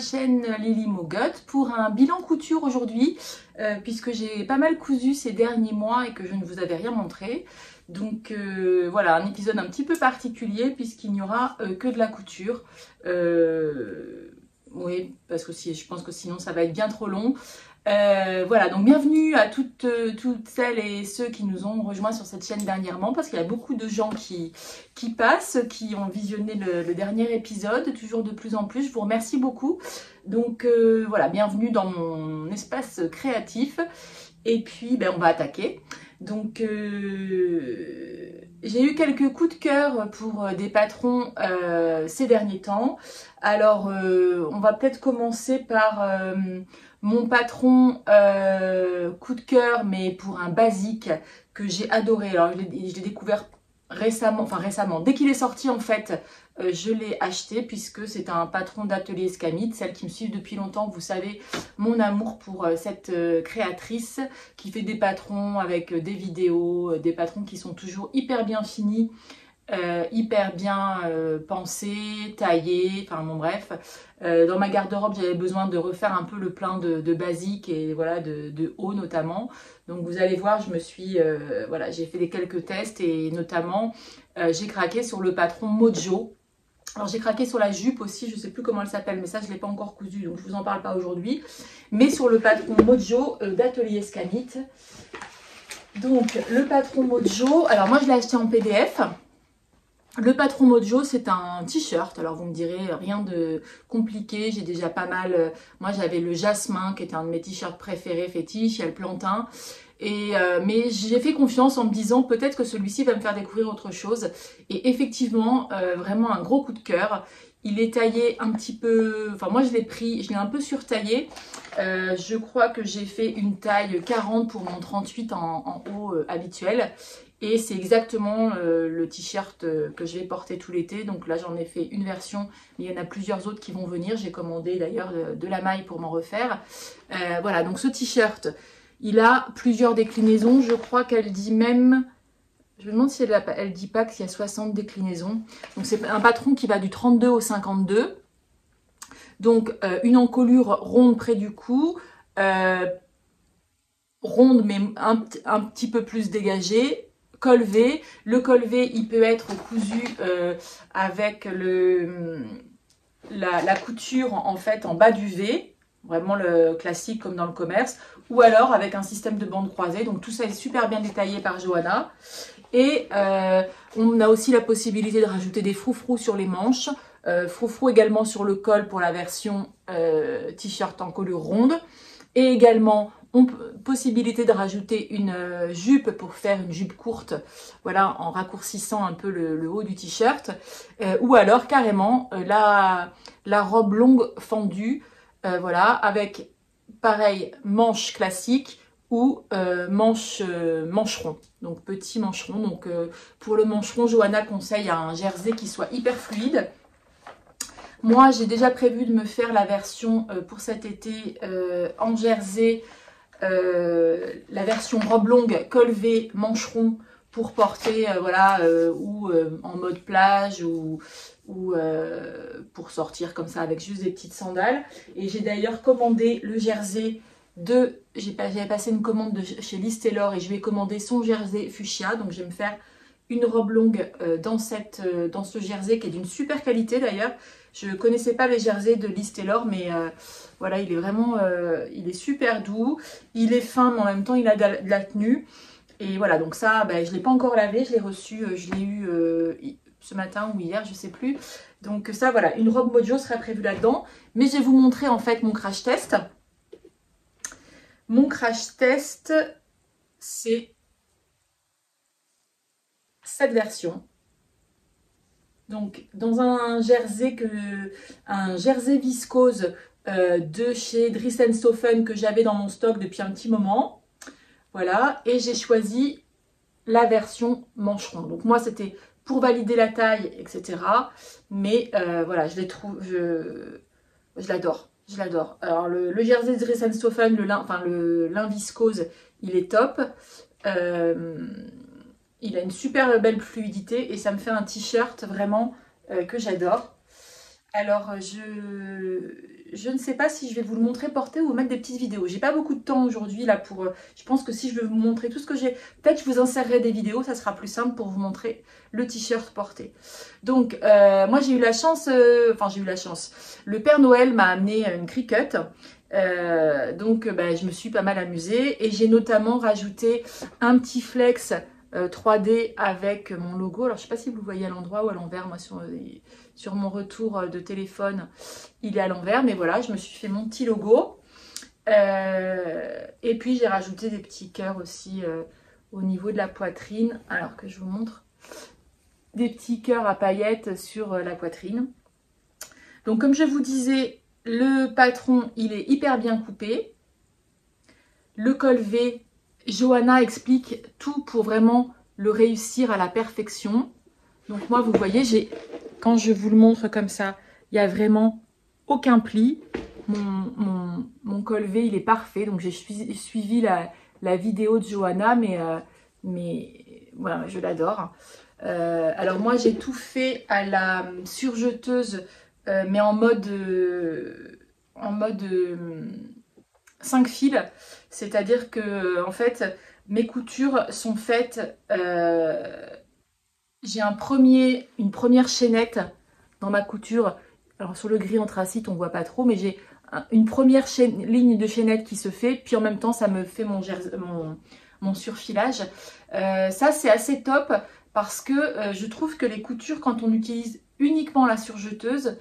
chaîne Lily Mogotte pour un bilan couture aujourd'hui puisque j'ai pas mal cousu ces derniers mois et que je ne vous avais rien montré. Donc voilà, un épisode un petit peu particulier puisqu'il n'y aura que de la couture. Oui, parce que je pense que sinon ça va être bien trop long. Voilà, donc bienvenue à toutes celles et ceux qui nous ont rejoints sur cette chaîne dernièrement, parce qu'il y a beaucoup de gens qui passent, qui ont visionné le dernier épisode, toujours de plus en plus. Je vous remercie beaucoup. Donc voilà, bienvenue dans mon espace créatif. Et puis on va attaquer. Donc j'ai eu quelques coups de cœur pour des patrons ces derniers temps. Alors on va peut-être commencer par mon patron coup de cœur, mais pour un basique que j'ai adoré. Alors je l'ai découvert récemment, dès qu'il est sorti en fait, je l'ai acheté puisque c'est un patron d'atelier Escamite. Celles qui me suivent depuis longtemps, vous savez mon amour pour cette créatrice qui fait des patrons avec des vidéos, des patrons qui sont toujours hyper bien finis, hyper bien pensés, taillés, enfin bon bref. Dans ma garde-robe, j'avais besoin de refaire un peu le plein de basiques et voilà de haut notamment. Donc vous allez voir, je me suis voilà, j'ai fait quelques tests et notamment j'ai craqué sur le patron Mojo. Alors j'ai craqué sur la jupe aussi, je ne sais plus comment elle s'appelle, mais ça je ne l'ai pas encore cousu, donc je ne vous en parle pas aujourd'hui. Mais sur le patron Mojo d'Atelier Escamite. Donc le patron Mojo, alors moi je l'ai acheté en PDF. Le patron Mojo, c'est un t-shirt. Alors vous me direz, rien de compliqué, j'ai déjà pas mal. Moi j'avais le jasmin qui était un de mes t-shirts préférés fétiche, il y a le plantain. Mais j'ai fait confiance en me disant peut-être que celui-ci va me faire découvrir autre chose. Et effectivement, vraiment un gros coup de cœur. Il est taillé un petit peu, enfin moi je l'ai un peu surtaillé. Je crois que j'ai fait une taille 40 pour mon 38 en haut habituel. Et c'est exactement le t-shirt que je vais porter tout l'été. Donc là j'en ai fait une version, mais il y en a plusieurs autres qui vont venir. J'ai commandé d'ailleurs de la maille pour m'en refaire. Voilà, donc ce t-shirt, il a plusieurs déclinaisons. Je crois qu'elle dit même... Je me demande si elle dit pas qu'il y a 60 déclinaisons. Donc c'est un patron qui va du 32 au 52. Donc une encolure ronde près du cou. Ronde mais un petit peu plus dégagée. Col V. Le col V, il peut être cousu avec la couture en fait en bas du V. Vraiment le classique comme dans le commerce. Ou alors avec un système de bande croisée. Donc tout ça est super bien détaillé par Johanna. Et on a aussi la possibilité de rajouter des froufrous sur les manches. Froufrous également sur le col pour la version t-shirt en colure ronde. Et également, possibilité de rajouter une jupe pour faire une jupe courte. Voilà, en raccourcissant un peu le haut du t-shirt. Ou alors carrément la robe longue fendue. Voilà, avec pareil, manche classique ou mancheron, donc petit mancheron. Donc pour le mancheron, Johanna conseille un jersey qui soit hyper fluide. Moi j'ai déjà prévu de me faire la version pour cet été en jersey, la version robe longue col V mancheron pour porter voilà, ou en mode plage ou pour sortir comme ça avec juste des petites sandales. Et j'ai d'ailleurs commandé le jersey j'avais passé une commande chez Liz Taylor et je lui ai commandé son jersey fuchsia. Donc je vais me faire une robe longue dans ce jersey qui est d'une super qualité d'ailleurs. Je ne connaissais pas les jerseys de Liz Taylor, mais voilà, il est vraiment il est super doux. Il est fin, mais en même temps il a de la tenue. Et voilà, donc ça, je ne l'ai pas encore lavé, je l'ai reçu, je l'ai eu ce matin ou hier, je ne sais plus. Donc ça, voilà, une robe Mojo serait prévue là-dedans. Mais je vais vous montrer en fait mon crash test. Mon crash test, c'est cette version. Donc, dans un jersey viscose de chez Dries & Stoffen que j'avais dans mon stock depuis un petit moment. Voilà, et j'ai choisi la version mancheron. Donc moi, c'était pour valider la taille, etc. Mais voilà, je l'adore. Je l'adore. Alors le jersey de Dries & Stoffen, le lin viscose, il est top. Il a une super belle fluidité et ça me fait un t-shirt vraiment que j'adore. Alors, je ne sais pas si je vais vous le montrer porté ou mettre des petites vidéos. J'ai pas beaucoup de temps aujourd'hui là pour... je pense que si je veux vous montrer tout ce que j'ai... Peut-être je vous insérerai des vidéos, ça sera plus simple pour vous montrer le t-shirt porté. Donc, moi j'ai eu la chance... Enfin, j'ai eu la chance. Le Père Noël m'a amené une Cricut. Donc, je me suis pas mal amusée. Et j'ai notamment rajouté un petit flex 3D avec mon logo. Alors, je sais pas si vous le voyez à l'endroit ou à l'envers. Moi, sur mon retour de téléphone, il est à l'envers. Mais voilà, je me suis fait mon petit logo. Et puis, j'ai rajouté des petits cœurs aussi au niveau de la poitrine. Alors que je vous montre. Des petits cœurs à paillettes sur la poitrine. Donc, comme je vous disais, le patron, il est hyper bien coupé. Le col V, Johanna explique tout pour vraiment le réussir à la perfection. Donc moi, vous voyez, quand je vous le montre comme ça, il n'y a vraiment aucun pli. Mon col V, il est parfait. Donc j'ai suivi la vidéo de Johanna, mais voilà, je l'adore. Alors moi, j'ai tout fait à la surjeteuse, mais en mode 5 fils. C'est-à-dire que, en fait, mes coutures sont faites... j'ai une première chaînette dans ma couture. Alors sur le gris anthracite, on voit pas trop, mais j'ai une première ligne de chaînette qui se fait, puis en même temps, ça me fait mon surfilage. Ça, c'est assez top parce que je trouve que les coutures, quand on utilise uniquement la surjeteuse,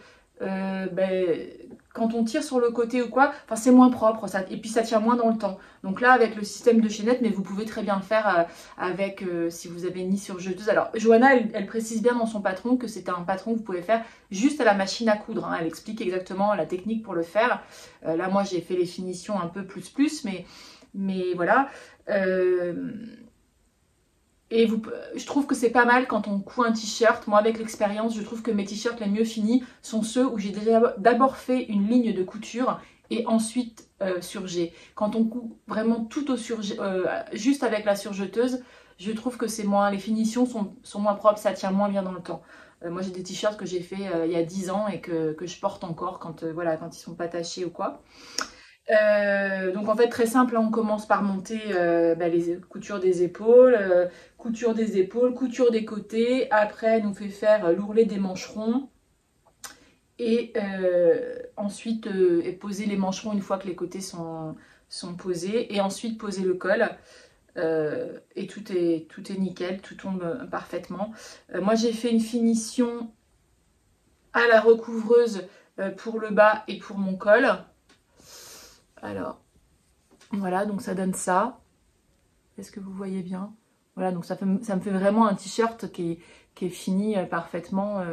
quand on tire sur le côté ou quoi, enfin c'est moins propre et puis ça tient moins dans le temps. Donc là avec le système de chaînette, mais vous pouvez très bien le faire avec si vous avez ni surjeteuse. Alors Johanna elle précise bien dans son patron que c'est un patron que vous pouvez faire juste à la machine à coudre, hein. Elle explique exactement la technique pour le faire. Là moi j'ai fait les finitions un peu plus, mais voilà. Et je trouve que c'est pas mal quand on coud un t-shirt. Moi, avec l'expérience, je trouve que mes t-shirts les mieux finis sont ceux où j'ai déjà d'abord fait une ligne de couture et ensuite surjet. Quand on coud vraiment tout au surjet, juste avec la surjeteuse, je trouve que c'est moins, les finitions sont moins propres, ça tient moins bien dans le temps. Moi, j'ai des t-shirts que j'ai fait il y a 10 ans et que je porte encore quand, voilà, quand ils sont pas tachés ou quoi. Donc en fait très simple, hein, on commence par monter les coutures des épaules, couture des épaules, couture des côtés. Après elle nous fait faire l'ourlet des mancherons et ensuite poser les mancherons une fois que les côtés sont posés et ensuite poser le col. Et tout est nickel, tout tombe parfaitement. Moi j'ai fait une finition à la recouvreuse pour le bas et pour mon col. Alors, voilà, donc ça donne ça. Est-ce que vous voyez bien? Voilà, donc ça me fait vraiment un t-shirt qui est fini parfaitement,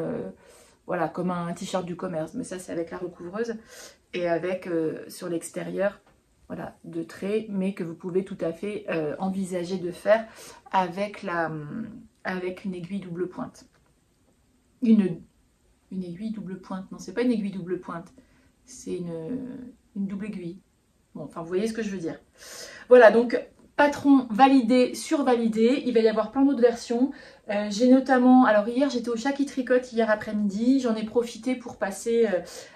voilà, comme un t-shirt du commerce. Mais ça, c'est avec la recouvreuse et avec, sur l'extérieur, voilà, de traits, mais que vous pouvez tout à fait envisager de faire avec une aiguille double pointe. Une aiguille double pointe. Non, c'est pas une aiguille double pointe. C'est une double aiguille. Bon, enfin, vous voyez ce que je veux dire. Voilà, donc patron validé, survalidé. Il va y avoir plein d'autres versions. J'ai notamment, alors hier j'étais au Shaki Tricot hier après-midi. J'en ai profité pour passer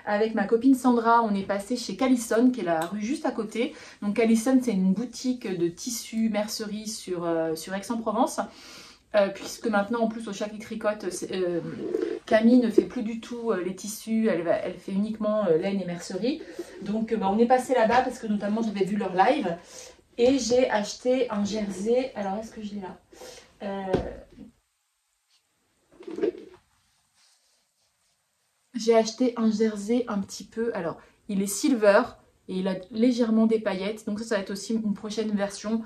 avec ma copine Sandra. On est passé chez Callison, qui est la rue juste à côté. Donc Callison, c'est une boutique de tissus mercerie sur Aix-en-Provence. Puisque maintenant en plus au Shaki Tricot, Camille ne fait plus du tout les tissus, elle fait uniquement laine et mercerie. Donc on est passé là-bas parce que notamment j'avais vu leur live et j'ai acheté un jersey. Alors est-ce que je l'ai là? J'ai acheté un jersey un petit peu, alors il est silver et il a légèrement des paillettes, donc ça va être aussi une prochaine version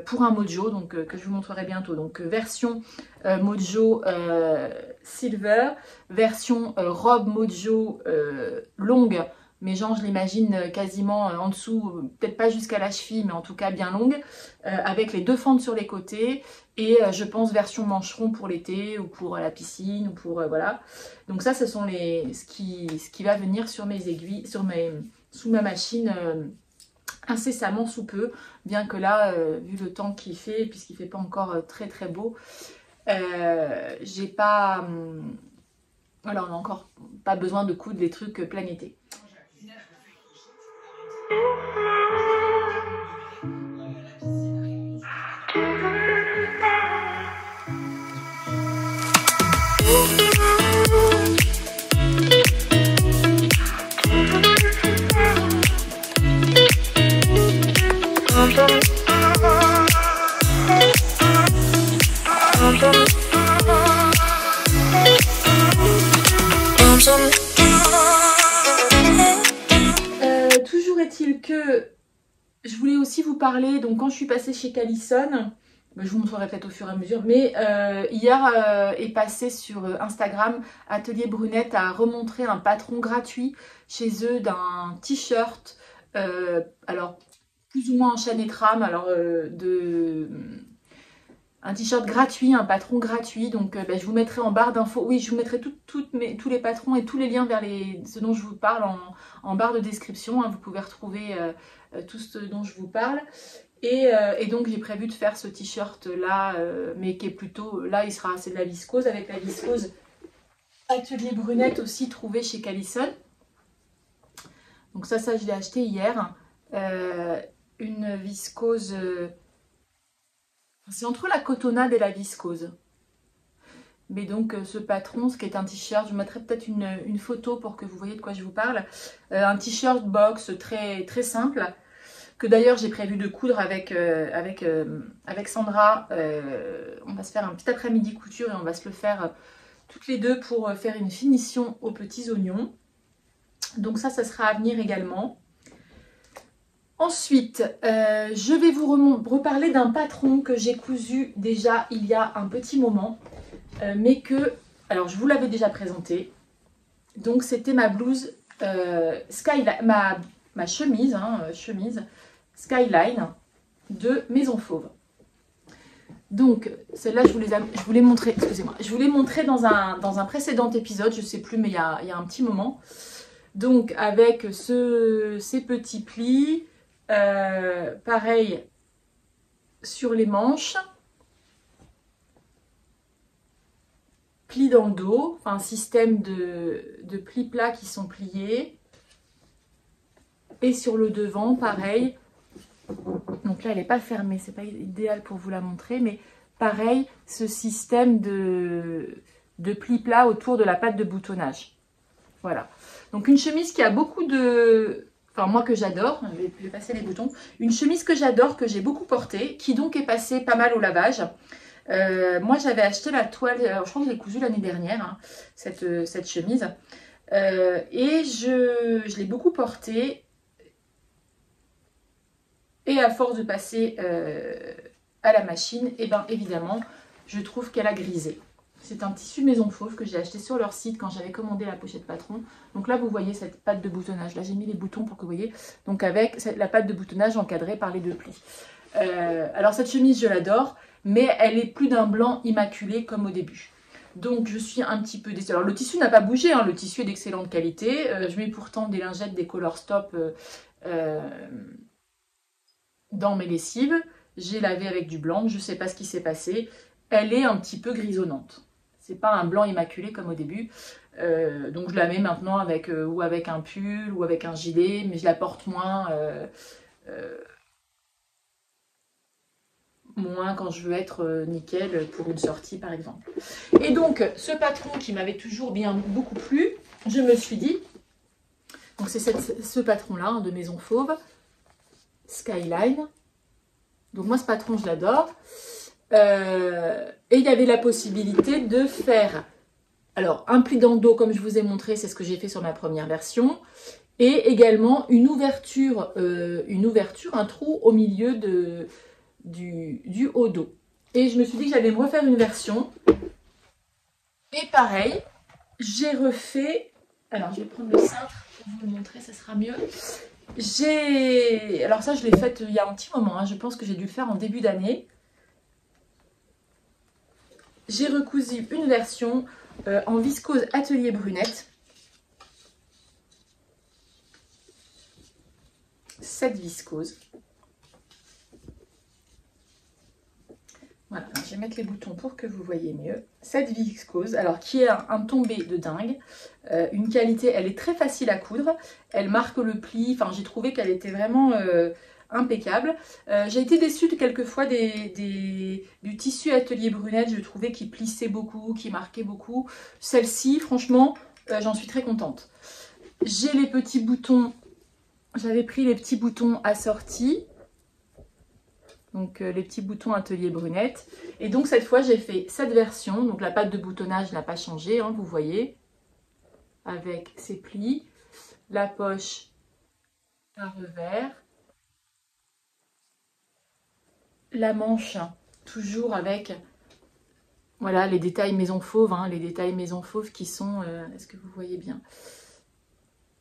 pour un mojo, donc que je vous montrerai bientôt. Donc version mojo silver, version robe mojo longue, mais genre je l'imagine quasiment en dessous, peut-être pas jusqu'à la cheville, mais en tout cas bien longue, avec les deux fentes sur les côtés, et je pense version mancheron pour l'été, ou pour la piscine, ou pour voilà. Donc ça, ce sont ce qui va venir sur mes aiguilles, sous ma machine incessamment sous peu, bien que là, vu le temps qu'il fait, puisqu'il ne fait pas encore très très beau, j'ai pas Voilà, on n'a encore pas besoin de coudre les trucs plein été. Toujours est-il que je voulais aussi vous parler, donc quand je suis passée chez Callison, je vous montrerai peut-être au fur et à mesure, mais hier est passé sur Instagram, Atelier Brunette a remontré un patron gratuit chez eux d'un t-shirt, alors plus ou moins en chaîne et trame, alors un t-shirt gratuit, un patron gratuit, donc je vous mettrai en barre d'infos, oui je vous mettrai tous les patrons et tous les liens vers ce dont je vous parle en barre de description, hein, vous pouvez retrouver tout ce dont je vous parle. Et donc j'ai prévu de faire ce t-shirt là, mais qui est plutôt, là il sera, c'est de la viscose, avec la viscose Atelier Brunette aussi trouvé chez Callison. Donc ça je l'ai acheté hier, une viscose, c'est entre la cotonnade et la viscose. Mais donc ce patron, ce qui est un t-shirt, je mettrai peut-être une photo pour que vous voyez de quoi je vous parle. Un t-shirt box très, très simple, que d'ailleurs j'ai prévu de coudre avec Sandra. On va se faire un petit après-midi couture et on va se le faire toutes les deux pour faire une finition aux petits oignons. Donc ça sera à venir également. Ensuite, je vais vous reparler d'un patron que j'ai cousu déjà il y a un petit moment, mais que, alors je vous l'avais déjà présenté. Donc c'était ma blouse ma chemise, chemise Skyline de Maison Fauve. Donc celle-là je vous l'ai montré, excusez-moi, je vous l'ai montré dans un précédent épisode, je ne sais plus, mais il y a un petit moment. Donc avec ces petits plis, pareil sur les manches, plis dans le dos, enfin un système de plis plats qui sont pliés, et sur le devant pareil. Donc là elle n'est pas fermée, c'est pas idéal pour vous la montrer, mais pareil ce système de plis plats autour de la patte de boutonnage. Voilà, donc une chemise qui a beaucoup de... Enfin moi que j'adore, je vais passer les boutons. Une chemise que j'adore, que j'ai beaucoup portée, qui donc est passée pas mal au lavage. Moi j'avais acheté la toile, alors je crois que je l'ai cousue l'année dernière, hein, cette chemise. Et je l'ai beaucoup portée. Et à force de passer à la machine, et bien évidemment, je trouve qu'elle a grisé. C'est un tissu Maison Fauve que j'ai acheté sur leur site quand j'avais commandé la pochette patron. Donc là, vous voyez cette patte de boutonnage. Là, j'ai mis les boutons pour que vous voyez. Donc avec la patte de boutonnage encadrée par les deux plis. Alors cette chemise, je l'adore, mais elle est plus d'un blanc immaculé comme au début. Donc je suis un petit peu déçue. Alors le tissu n'a pas bougé, hein, le tissu est d'excellente qualité. Je mets pourtant des lingettes, des Color Stop dans mes lessives. J'ai lavé avec du blanc, je ne sais pas ce qui s'est passé. Elle est un petit peu grisonnante. C'est pas un blanc immaculé comme au début. Donc je la mets maintenant avec ou avec un pull ou avec un gilet, mais je la porte moins quand je veux être nickel pour une sortie par exemple. Et donc ce patron qui m'avait toujours beaucoup plu, je me suis dit, donc c'est ce patron là de Maison Fauve, Skyline. Donc moi ce patron je l'adore. Et il y avait la possibilité de faire alors un pli dans le dos comme je vous ai montré, c'est ce que j'ai fait sur ma première version, et également une ouverture, un trou au milieu du haut dos. Et je me suis dit que j'allais me refaire une version, et pareil j'ai refait, alors je vais prendre le cintre pour vous le montrer, ça sera mieux. Alors ça je l'ai fait il y a un petit moment, hein, je pense que j'ai dû le faire en début d'année. J'ai recousu une version en viscose Atelier Brunette. Cette viscose. Voilà, je je vais mettre les boutons pour que vous voyez mieux. Cette viscose, alors qui est un tombé de dingue, une qualité, elle est très facile à coudre, elle marque le pli, enfin j'ai trouvé qu'elle était vraiment impeccable. J'ai été déçue quelquefois du tissu Atelier Brunette, je trouvais qu'il plissait beaucoup, qu'il marquait beaucoup. Celle-ci, franchement, j'en suis très contente. J'ai les petits boutons, j'avais pris les petits boutons assortis. Donc les petits boutons Atelier Brunette. Et donc cette fois j'ai fait cette version. Donc la patte de boutonnage n'a pas changé, hein, vous voyez. Avec ses plis. La poche à revers. La manche, toujours avec voilà, les détails maison fauve. Hein, les détails maison fauve qui sont... est-ce que vous voyez bien?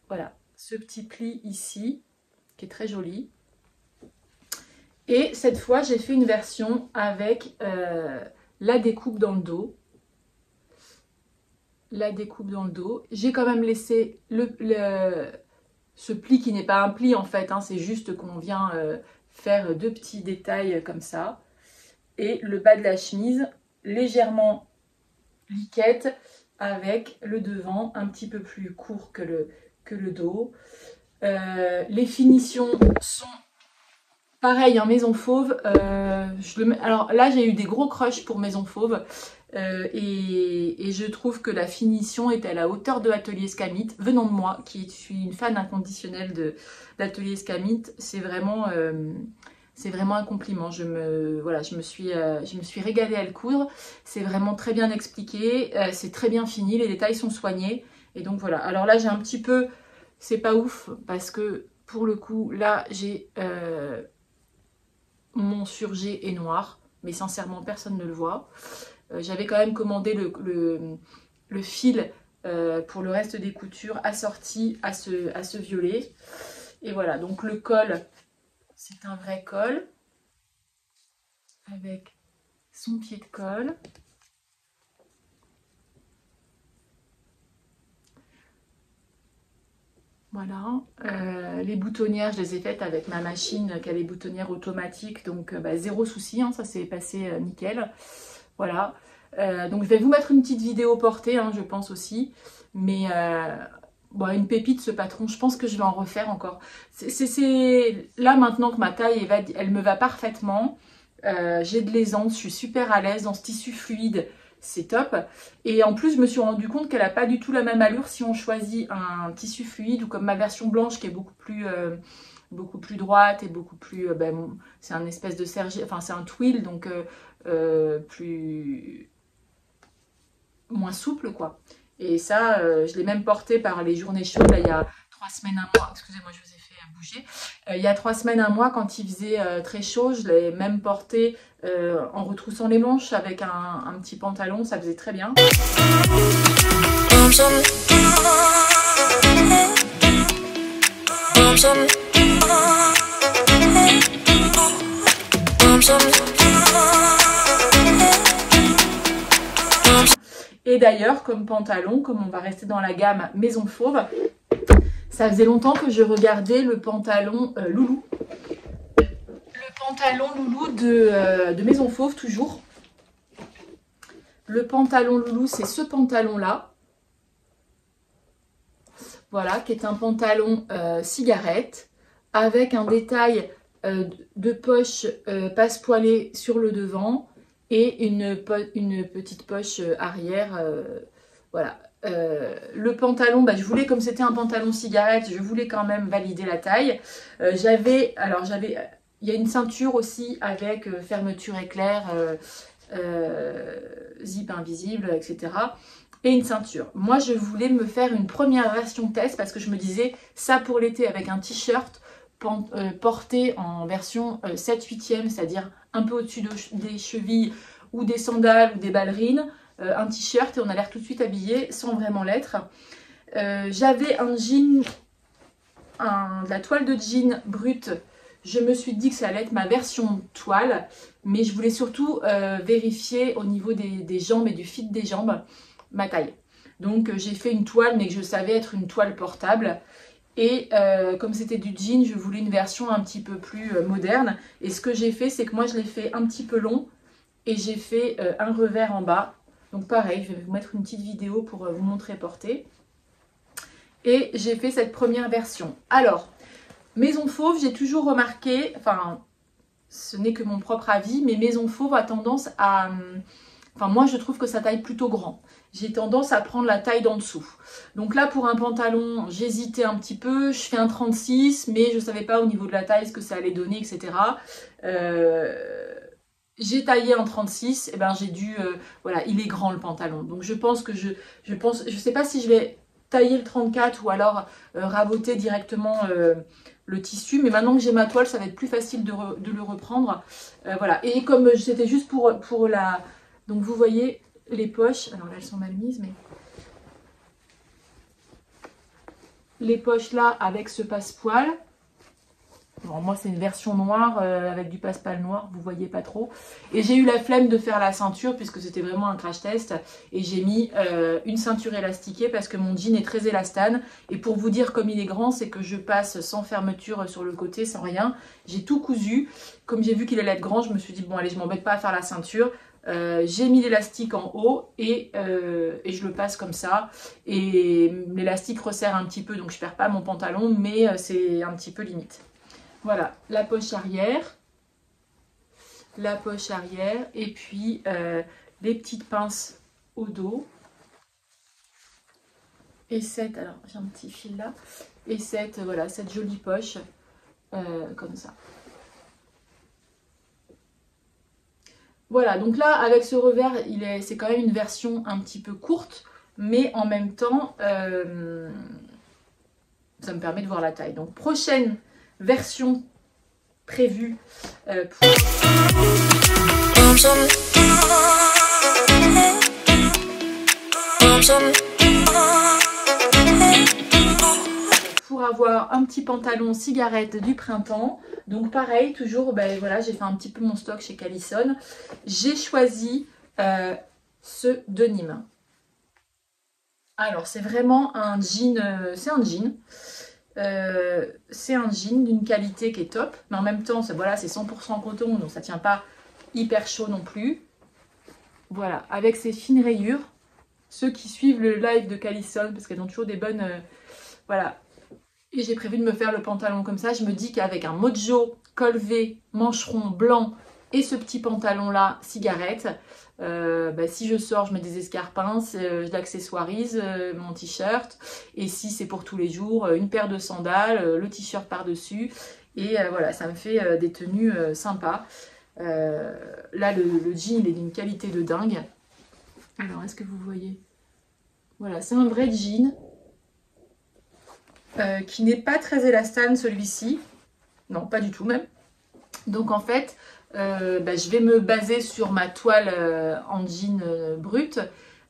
Voilà, ce petit pli ici, qui est très joli. Et cette fois, j'ai fait une version avec la découpe dans le dos. La découpe dans le dos. J'ai quand même laissé ce pli qui n'est pas un pli en fait. Hein, c'est juste qu'on vient faire deux petits détails comme ça. Et le bas de la chemise, légèrement liquette, avec le devant un petit peu plus court que le dos. Les finitions sont... pareil, en maison fauve, alors là j'ai eu des gros crushs pour maison fauve et je trouve que la finition est à la hauteur de Atelier Escamite. Venant de moi, qui suis une fan inconditionnelle d'Atelier Escamite, c'est vraiment un compliment. Je me suis régalée à le coudre. C'est vraiment très bien expliqué, c'est très bien fini, les détails sont soignés. Et donc voilà, alors là j'ai un petit peu, c'est pas ouf parce que pour le coup là j'ai... mon surjet est noir, mais sincèrement personne ne le voit. J'avais quand même commandé le fil pour le reste des coutures assorti à ce violet. Et voilà, donc le col, c'est un vrai col avec son pied de colle. Voilà, les boutonnières, je les ai faites avec ma machine qui a les boutonnières automatiques, donc zéro souci, hein, ça s'est passé nickel. Voilà, donc je vais vous mettre une petite vidéo portée, hein, je pense aussi, mais bon, une pépite ce patron, je pense que je vais en refaire encore. C'est là maintenant que ma taille, elle me va parfaitement, j'ai de l'aisance, je suis super à l'aise dans ce tissu fluide. C'est top. Et en plus, je me suis rendu compte qu'elle n'a pas du tout la même allure si on choisit un tissu fluide ou comme ma version blanche qui est beaucoup plus droite et beaucoup plus... c'est un espèce de serge, enfin c'est un twill, donc moins souple quoi. Et ça, je l'ai même porté par les journées chaudes, là il y a 3 semaines, un mois. Excusez-moi, je vous ai fait bouger. Il y a 3 semaines, un mois, quand il faisait très chaud, je l'ai même porté en retroussant les manches avec un petit pantalon, ça faisait très bien. Et d'ailleurs, comme pantalon, comme on va rester dans la gamme Maison Fauve, ça faisait longtemps que je regardais le pantalon Loulou. Le pantalon Loulou de Maison Fauve, toujours. Le pantalon Loulou, c'est ce pantalon-là. Voilà, qui est un pantalon cigarette, avec un détail de poche passe-poilée sur le devant et une petite poche arrière. Voilà. Le pantalon, je voulais, comme c'était un pantalon cigarette, je voulais quand même valider la taille. Il y a une ceinture aussi avec fermeture éclair, zip invisible, etc. Et une ceinture. Moi, je voulais me faire une première version test parce que je me disais, ça pour l'été avec un t-shirt porté en version 7/8e, c'est-à-dire un peu au-dessus des chevilles ou des sandales ou des ballerines, un t-shirt et on a l'air tout de suite habillé sans vraiment l'être. J'avais un jean, de la toile de jean brute. Je me suis dit que ça allait être ma version toile, mais je voulais surtout vérifier au niveau des jambes et du fit des jambes ma taille. Donc j'ai fait une toile, mais que je savais être une toile portable. Et comme c'était du jean, je voulais une version un petit peu plus moderne. Et ce que j'ai fait, c'est que moi je l'ai fait un petit peu long et j'ai fait un revers en bas. Donc pareil, je vais vous mettre une petite vidéo pour vous montrer porter. Et j'ai fait cette première version. Alors, maison fauve, j'ai toujours remarqué, enfin, ce n'est que mon propre avis, mais maison fauve a tendance à... Enfin, moi, je trouve que sa taille plutôt grand. J'ai tendance à prendre la taille d'en dessous. Donc là, pour un pantalon, j'hésitais un petit peu. Je fais un 36, mais je ne savais pas au niveau de la taille ce que ça allait donner, etc. J'ai taillé en 36, et ben j'ai dû... voilà, il est grand le pantalon. Donc je pense que je sais pas si je vais tailler le 34 ou alors raboter directement le tissu. Mais maintenant que j'ai ma toile, ça va être plus facile de le reprendre. Voilà, et comme c'était juste pour la... Donc vous voyez les poches, alors là elles sont mal mises, mais les poches là avec ce passepoil. Bon, moi c'est une version noire avec du passepoil noir, vous voyez pas trop. Et j'ai eu la flemme de faire la ceinture puisque c'était vraiment un crash test. Et j'ai mis une ceinture élastiquée parce que mon jean est très élastane. Et pour vous dire comme il est grand, c'est que je passe sans fermeture sur le côté, sans rien. J'ai tout cousu. Comme j'ai vu qu'il allait être grand, je me suis dit bon allez, je m'embête pas à faire la ceinture. J'ai mis l'élastique en haut et je le passe comme ça. Et l'élastique resserre un petit peu, donc je perds pas mon pantalon, mais c'est un petit peu limite. Voilà, la poche arrière, et puis les petites pinces au dos. Et cette, alors j'ai un petit fil là, et cette, voilà, cette jolie poche, comme ça. Voilà, donc là, avec ce revers, c'est quand même une version un petit peu courte, mais en même temps, ça me permet de voir la taille. Donc, prochaine version prévue pour avoir un petit pantalon cigarette du printemps. Donc pareil, toujours, ben voilà, j'ai fait un petit peu mon stock chez Callison. J'ai choisi ce denim. Alors c'est vraiment un jean, c'est un jean. C'est un jean d'une qualité qui est top, mais en même temps, voilà, c'est 100% coton, donc ça tient pas hyper chaud non plus. Voilà, avec ces fines rayures. Ceux qui suivent le live de Callison, parce qu'elles ont toujours des bonnes... voilà. Et j'ai prévu de me faire le pantalon comme ça. Je me dis qu'avec un mojo, col V, mancheron blanc et ce petit pantalon là, cigarette, bah, si je sors, je mets des escarpins, je l'accessoirise, mon t-shirt. Et si c'est pour tous les jours, une paire de sandales, le t-shirt par-dessus. Et voilà, ça me fait des tenues sympas. Là, le jean, il est d'une qualité de dingue. Alors, est-ce que vous voyez? Voilà, c'est un vrai jean. Qui n'est pas très élastane celui-ci, non pas du tout même. Donc en fait bah, je vais me baser sur ma toile en jean brut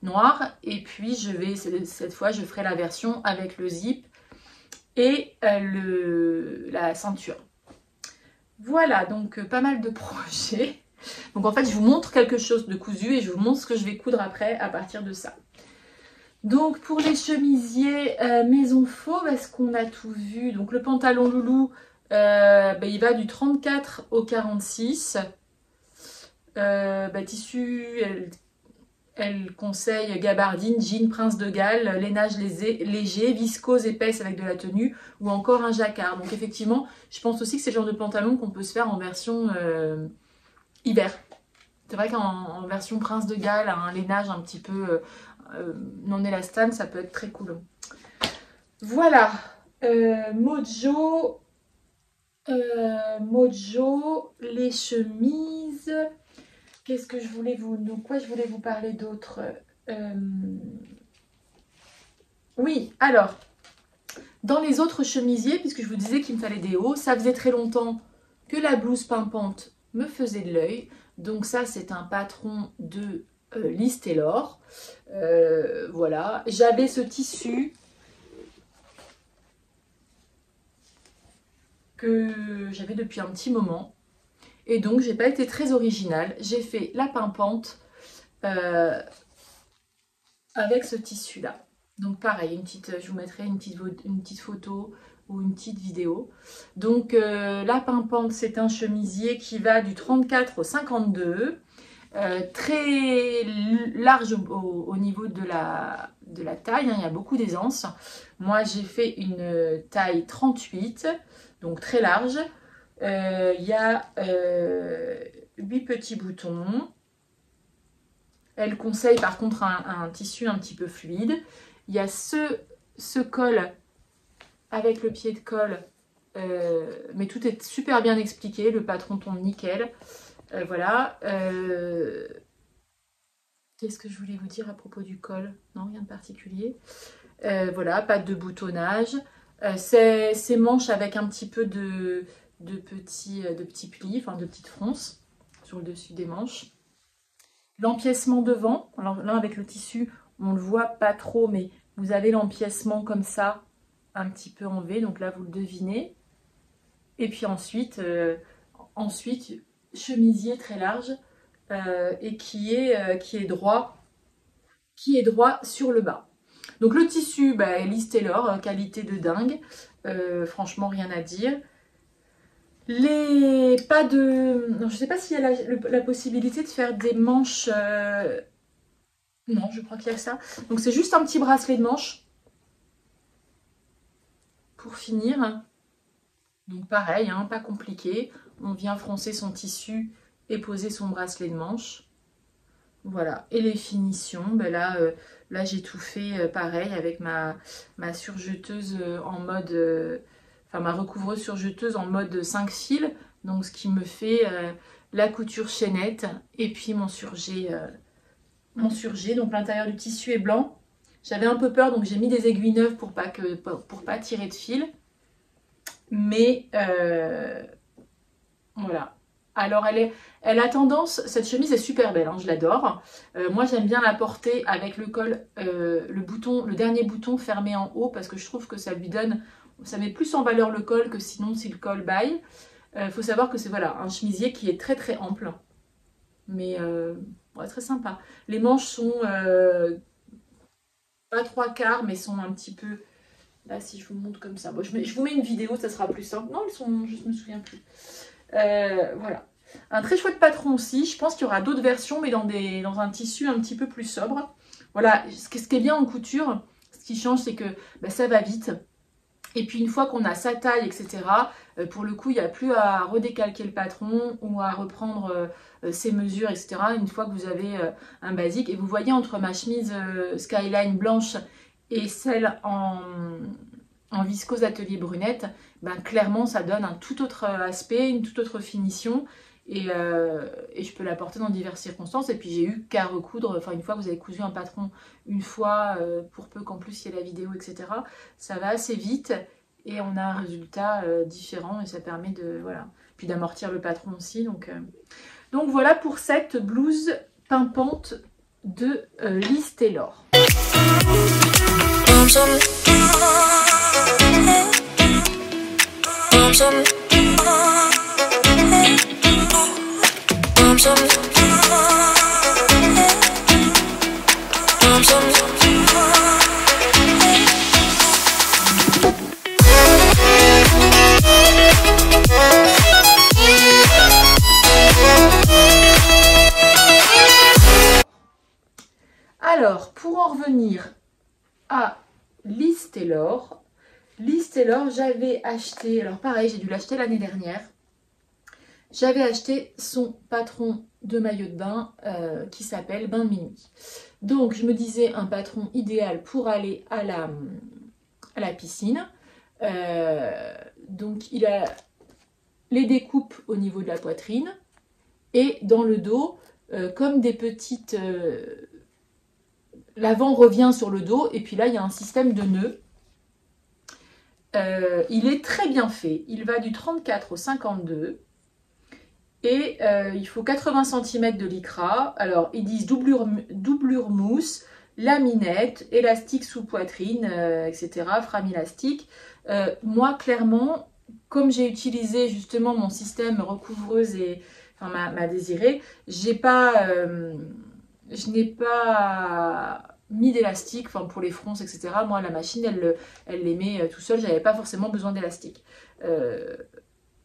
noir, et puis je vais cette fois je ferai la version avec le zip et la ceinture. Voilà, donc pas mal de projets. Donc en fait je vous montre quelque chose de cousu et je vous montre ce que je vais coudre après à partir de ça. Donc pour les chemisiers maison fauve, est-ce qu'on a tout vu? Donc le pantalon loulou, bah, il va du 34 au 46. Bah, tissu, elle conseille gabardine, jean Prince de Galles, lainage léger, viscose épaisse avec de la tenue ou encore un jacquard. Donc effectivement, je pense aussi que c'est le genre de pantalon qu'on peut se faire en version hiver. C'est vrai qu'en version Prince de Galles, un lainage un petit peu... non élastane, ça peut être très cool. Voilà, Mojo, les chemises. Qu'est-ce que je voulais quoi je voulais vous parler d'autre? Oui, alors, dans les autres chemisiers, puisque je vous disais qu'il me fallait des hauts, ça faisait très longtemps que la blouse pimpante me faisait de l'œil. Donc ça, c'est un patron de Liz Taylor. Voilà, j'avais ce tissu que j'avais depuis un petit moment et donc j'ai pas été très originale. J'ai fait la pimpante avec ce tissu là. Donc pareil, je vous mettrai une petite photo ou une petite vidéo. Donc la pimpante, c'est un chemisier qui va du 34 au 52. très large au niveau de la taille, hein, il y a beaucoup d'aisance. Moi j'ai fait une taille 38, donc très large. Il y a 8 petits boutons. Elle conseille par contre un tissu un petit peu fluide. Il y a ce col avec le pied de colle, mais tout est super bien expliqué. Le patron tombe nickel. Voilà. Qu'est-ce que je voulais vous dire à propos du col? Non, rien de particulier. Voilà, pas de boutonnage. Ces manches avec un petit peu de petits plis, enfin de petites fronces sur le dessus des manches. L'empiècement devant, alors là avec le tissu, on le voit pas trop, mais vous avez l'empiècement comme ça, un petit peu en V, donc là vous le devinez. Et puis ensuite, chemisier très large et qui est droit sur le bas. Donc le tissu, Liz Taylor, qualité de dingue, franchement rien à dire. Pas de... Non, je ne sais pas s'il y a la possibilité de faire des manches... Non, je crois qu'il y a que ça. Donc c'est juste un petit bracelet de manche. Pour finir. Donc pareil, hein, pas compliqué. On vient froncer son tissu et poser son bracelet de manche. Voilà. Et les finitions, là j'ai tout fait pareil avec ma surjeteuse en mode... Enfin, ma recouvreuse surjeteuse en mode 5 fils. Donc, ce qui me fait la couture chaînette et puis mon surjet. Donc, l'intérieur du tissu est blanc. J'avais un peu peur, donc j'ai mis des aiguilles neuves pour pas tirer de fil. Mais, voilà. Alors, elle a tendance... Cette chemise est super belle, hein, je l'adore. Moi, j'aime bien la porter avec le col, le dernier bouton fermé en haut parce que je trouve que ça lui donne... Ça met plus en valeur le col que sinon si le col baille. Faut savoir que c'est voilà, un chemisier qui est très très ample. Mais ouais, très sympa. Les manches sont pas 3/4 mais sont un petit peu... Là si je vous montre comme ça. Bon, je vous mets une vidéo, ça sera plus simple. Non, elles sont... Je me souviens plus. Voilà. Un très chouette patron aussi. Je pense qu'il y aura d'autres versions mais dans un tissu un petit peu plus sobre. Voilà. Ce qui est bien en couture, ce qui change c'est que ça va vite. Et puis une fois qu'on a sa taille, etc., pour le coup, il n'y a plus à redécalquer le patron ou à reprendre ses mesures, etc. Une fois que vous avez un basique. Et vous voyez entre ma chemise Skyline blanche et celle en viscose atelier brunette, clairement ça donne un tout autre aspect, une toute autre finition. Et je peux la porter dans diverses circonstances. Et puis j'ai eu qu'à recoudre, enfin une fois que vous avez cousu un patron une fois, pour peu qu'en plus il y ait la vidéo, etc. Ça va assez vite et on a un résultat différent et ça permet de, voilà, puis d'amortir le patron aussi. Donc voilà pour cette blouse pimpante de Liz Taylor. Alors, pour en revenir à Liz Taylor, j'avais acheté, alors pareil, j'ai dû l'acheter l'année dernière. J'avais acheté son patron de maillot de bain qui s'appelle Bain de minuit. Donc, je me disais un patron idéal pour aller à la piscine. Donc, il a les découpes au niveau de la poitrine et dans le dos, comme des petites... L'avant revient sur le dos et puis là, il y a un système de nœuds. Il est très bien fait. Il va du 34 au 52. Et il faut 80 cm de lycra. Alors, ils disent doublure mousse, laminette, élastique sous poitrine, etc. Frame élastique. Moi, clairement, comme j'ai utilisé justement mon système recouvreuse et enfin, ma désirée, je n'ai pas mis d'élastique, enfin pour les fronces, etc. Moi, la machine, elle les met tout seul. J'avais pas forcément besoin d'élastique.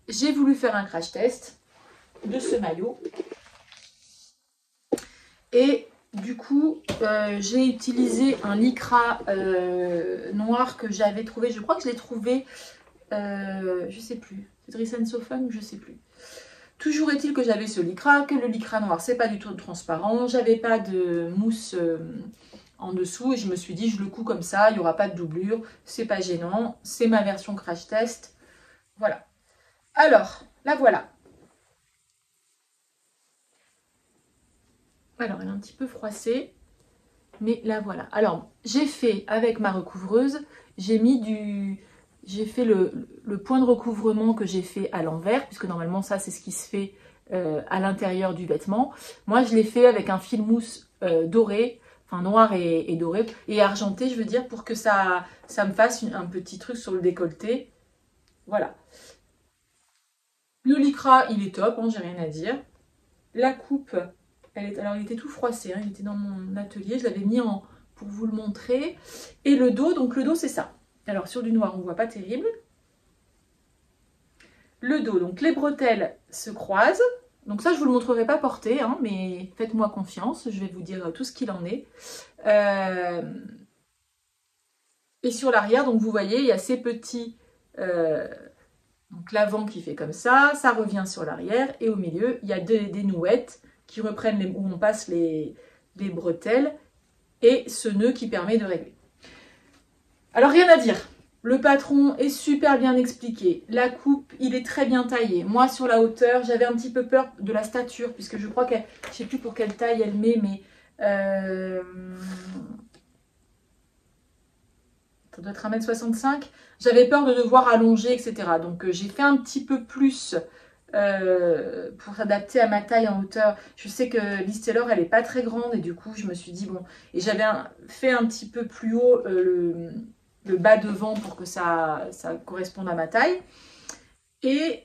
J'ai voulu faire un crash test de ce maillot. Et du coup, j'ai utilisé un lycra noir que j'avais trouvé. Je crois que je l'ai trouvé, je sais plus, c'est Dress & So Fun, je sais plus. Toujours est-il que j'avais ce lycra, que le lycra noir, c'est pas du tout transparent. J'avais pas de mousse en dessous et je me suis dit, je le couds comme ça, il n'y aura pas de doublure, c'est pas gênant. C'est ma version crash test. Voilà. Alors, la voilà. Alors, elle est un petit peu froissée, mais la voilà. Alors, j'ai fait avec ma recouvreuse, j'ai fait le point de recouvrement que j'ai fait à l'envers, puisque normalement ça c'est ce qui se fait à l'intérieur du vêtement. Moi je l'ai fait avec un fil mousse doré, enfin noir et doré, et argenté je veux dire, pour que ça me fasse un petit truc sur le décolleté. Voilà. Le lycra il est top, hein, j'ai rien à dire. La coupe, alors il était tout froissé, hein, il était dans mon atelier, je l'avais mis pour vous le montrer. Et le dos, donc le dos c'est ça. Alors sur du noir on ne voit pas terrible. Le dos, donc les bretelles se croisent. Donc ça je ne vous le montrerai pas porté, hein, mais faites-moi confiance, je vais vous dire tout ce qu'il en est. Et sur l'arrière, donc vous voyez, il y a ces petits... donc l'avant qui fait comme ça revient sur l'arrière. Et au milieu, il y a des nouettes qui reprennent où on passe les bretelles. Et ce nœud qui permet de régler. Alors rien à dire. Le patron est super bien expliqué. La coupe, il est très bien taillé. Moi, sur la hauteur, j'avais un petit peu peur de la stature, puisque je crois qu'elle, je ne sais plus pour quelle taille elle met, mais ça doit être 1m65. J'avais peur de devoir allonger, etc. Donc, j'ai fait un petit peu plus pour s'adapter à ma taille en hauteur. Je sais que Liz Taylor, elle n'est pas très grande, et du coup, je me suis dit, bon... Et j'avais fait un petit peu plus haut le bas devant pour que ça corresponde à ma taille. Et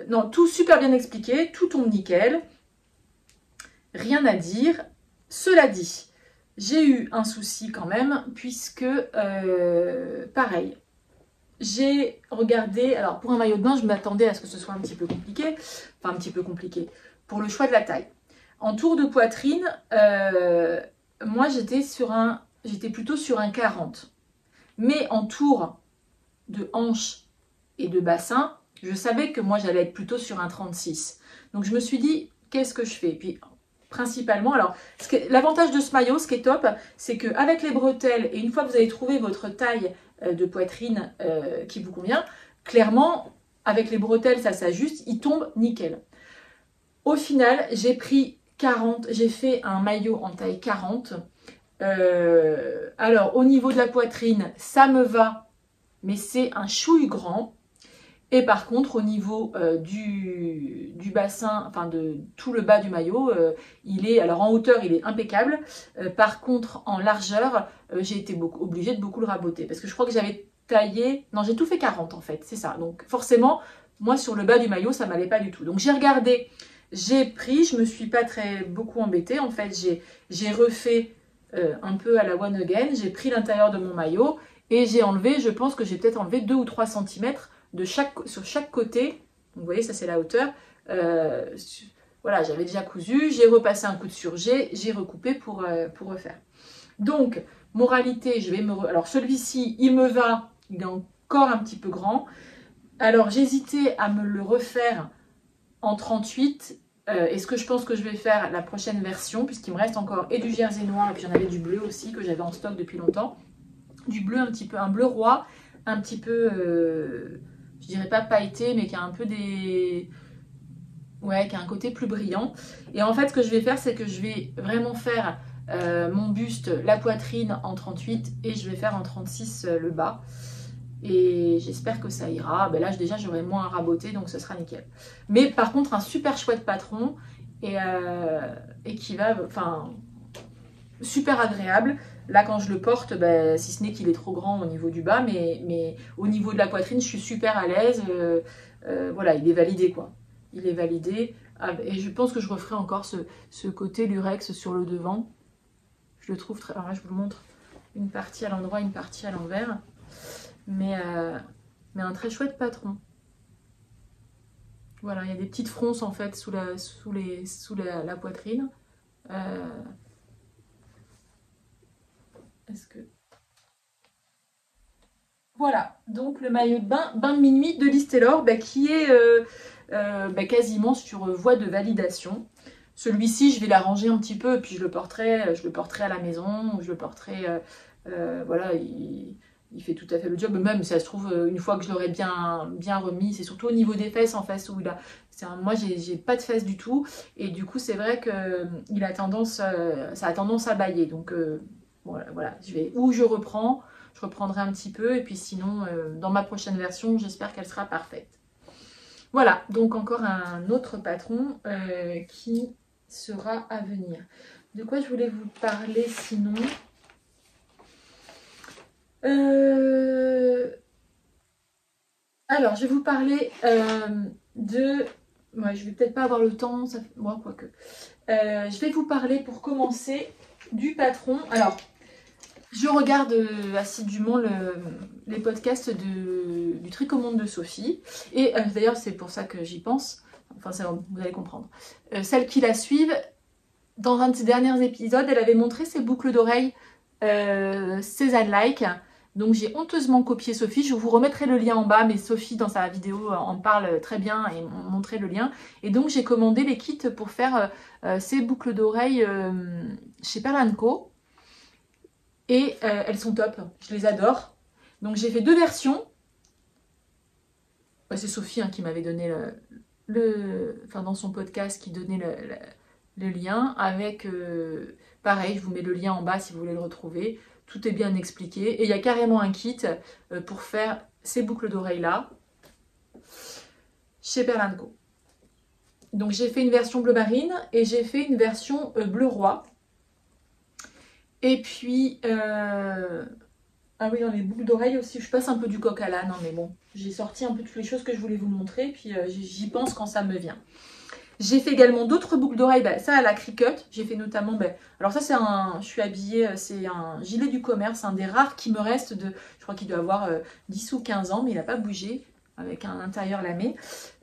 non, tout super bien expliqué, tout tombe nickel. Rien à dire. Cela dit, j'ai eu un souci quand même, puisque, pareil, j'ai regardé, alors pour un maillot de bain, je m'attendais à ce que ce soit un petit peu compliqué, enfin un petit peu compliqué, pour le choix de la taille. En tour de poitrine, moi j'étais plutôt sur un 40. Mais en tour de hanche et de bassin, je savais que moi j'allais être plutôt sur un 36. Donc je me suis dit, qu'est-ce que je fais? Et puis principalement, alors l'avantage de ce maillot, ce qui est top, c'est qu'avec les bretelles, et une fois que vous avez trouvé votre taille de poitrine qui vous convient, clairement, avec les bretelles, ça s'ajuste, il tombe nickel. Au final, j'ai pris 40, j'ai fait un maillot en taille 40. Alors, au niveau de la poitrine, ça me va, mais c'est un chouille grand. Et par contre, au niveau du bassin, enfin de tout le bas du maillot, alors en hauteur, il est impeccable. Par contre, en largeur, j'ai été obligée de beaucoup le raboter. Parce que je crois que j'avais taillé... Non, j'ai tout fait 40 en fait, c'est ça. Donc forcément, moi sur le bas du maillot, ça m'allait pas du tout. Donc j'ai regardé, j'ai pris, je me suis pas beaucoup embêtée. En fait, j'ai refait un peu à la One Again. J'ai pris l'intérieur de mon maillot et j'ai enlevé, je pense que j'ai peut-être enlevé 2 ou 3 cm sur chaque côté. Donc, vous voyez, ça c'est la hauteur. Voilà, j'avais déjà cousu, j'ai repassé un coup de surjet, j'ai recoupé pour refaire. Donc, moralité, alors celui-ci, il me va, il est encore un petit peu grand. Alors, j'hésitais à me le refaire en 38. Est-ce que je pense que je vais faire la prochaine version, puisqu'il me reste encore et du jersey noir, et puis j'en avais du bleu aussi, que j'avais en stock depuis longtemps. Du bleu, un bleu roi, un petit peu... je dirais pas pailleté, mais qui a un peu ouais, qui a un côté plus brillant. Et en fait, ce que je vais faire, c'est que je vais vraiment faire mon buste, la poitrine en 38 et je vais faire en 36 le bas. Et j'espère que ça ira. Ben là, déjà, j'aurai moins à raboter, donc ce sera nickel. Mais par contre, un super chouette patron et qui va... Enfin, super agréable. Là, quand je le porte, ben, si ce n'est qu'il est trop grand au niveau du bas, mais au niveau de la poitrine, je suis super à l'aise. Voilà, il est validé, quoi. Il est validé. Et je pense que je referai encore ce côté lurex sur le devant. Je le trouve très... Alors là, je vous le montre. Une partie à l'endroit, une partie à l'envers. Mais un très chouette patron. Voilà, il y a des petites fronces, en fait, sous la poitrine. Est-ce que... Voilà, donc le maillot de bain de minuit de Liz Taylor, qui est quasiment sur voie de validation. Celui-ci, je vais l'arranger un petit peu, et puis je le porterai à la maison, ou je le porterai, voilà, il fait tout à fait le job. Même, ça se trouve, une fois que je l'aurai bien remis, c'est surtout au niveau des fesses, en face, où moi, j'ai pas de fesses du tout, et du coup, c'est vrai que ça a tendance à bailler, donc voilà, je reprendrai un petit peu, et puis sinon, dans ma prochaine version, j'espère qu'elle sera parfaite. Voilà, donc encore un autre patron qui sera à venir. De quoi je voulais vous parler sinon Alors, je vais vous parler de... Ouais, je vais peut-être pas avoir le temps, moi, quoique. Je vais vous parler, pour commencer, du patron. Alors, je regarde assidûment les podcasts du Tricomonde de Sophie. Et d'ailleurs, c'est pour ça que j'y pense. Enfin, vous allez comprendre. Celles qui la suivent, dans un de ses derniers épisodes, elle avait montré ses boucles d'oreilles Cézanne-like. Donc j'ai honteusement copié Sophie. Je vous remettrai le lien en bas, mais Sophie, dans sa vidéo, en parle très bien et montrait le lien. Et donc j'ai commandé les kits pour faire ces boucles d'oreilles chez Perla & Co. Et elles sont top, je les adore. Donc j'ai fait 2 versions. C'est Sophie qui m'avait donné enfin dans son podcast, qui donnait le lien avec... pareil, je vous mets le lien en bas si vous voulez le retrouver. Tout est bien expliqué. Et il y a carrément un kit pour faire ces boucles d'oreilles là chez Perla & Co. Donc j'ai fait une version bleu marine et j'ai fait une version bleu roi. Et puis, ah oui, dans les boucles d'oreilles aussi, je passe un peu du coq à l'âne, mais bon, j'ai sorti un peu toutes les choses que je voulais vous montrer, puis j'y pense quand ça me vient. J'ai fait également d'autres boucles d'oreilles, ça à la Cricut. J'ai fait notamment, alors ça c'est je suis habillée, c'est un gilet du commerce, un des rares qui me reste je crois qu'il doit avoir 10 ou 15 ans, mais il n'a pas bougé, avec un intérieur lamé.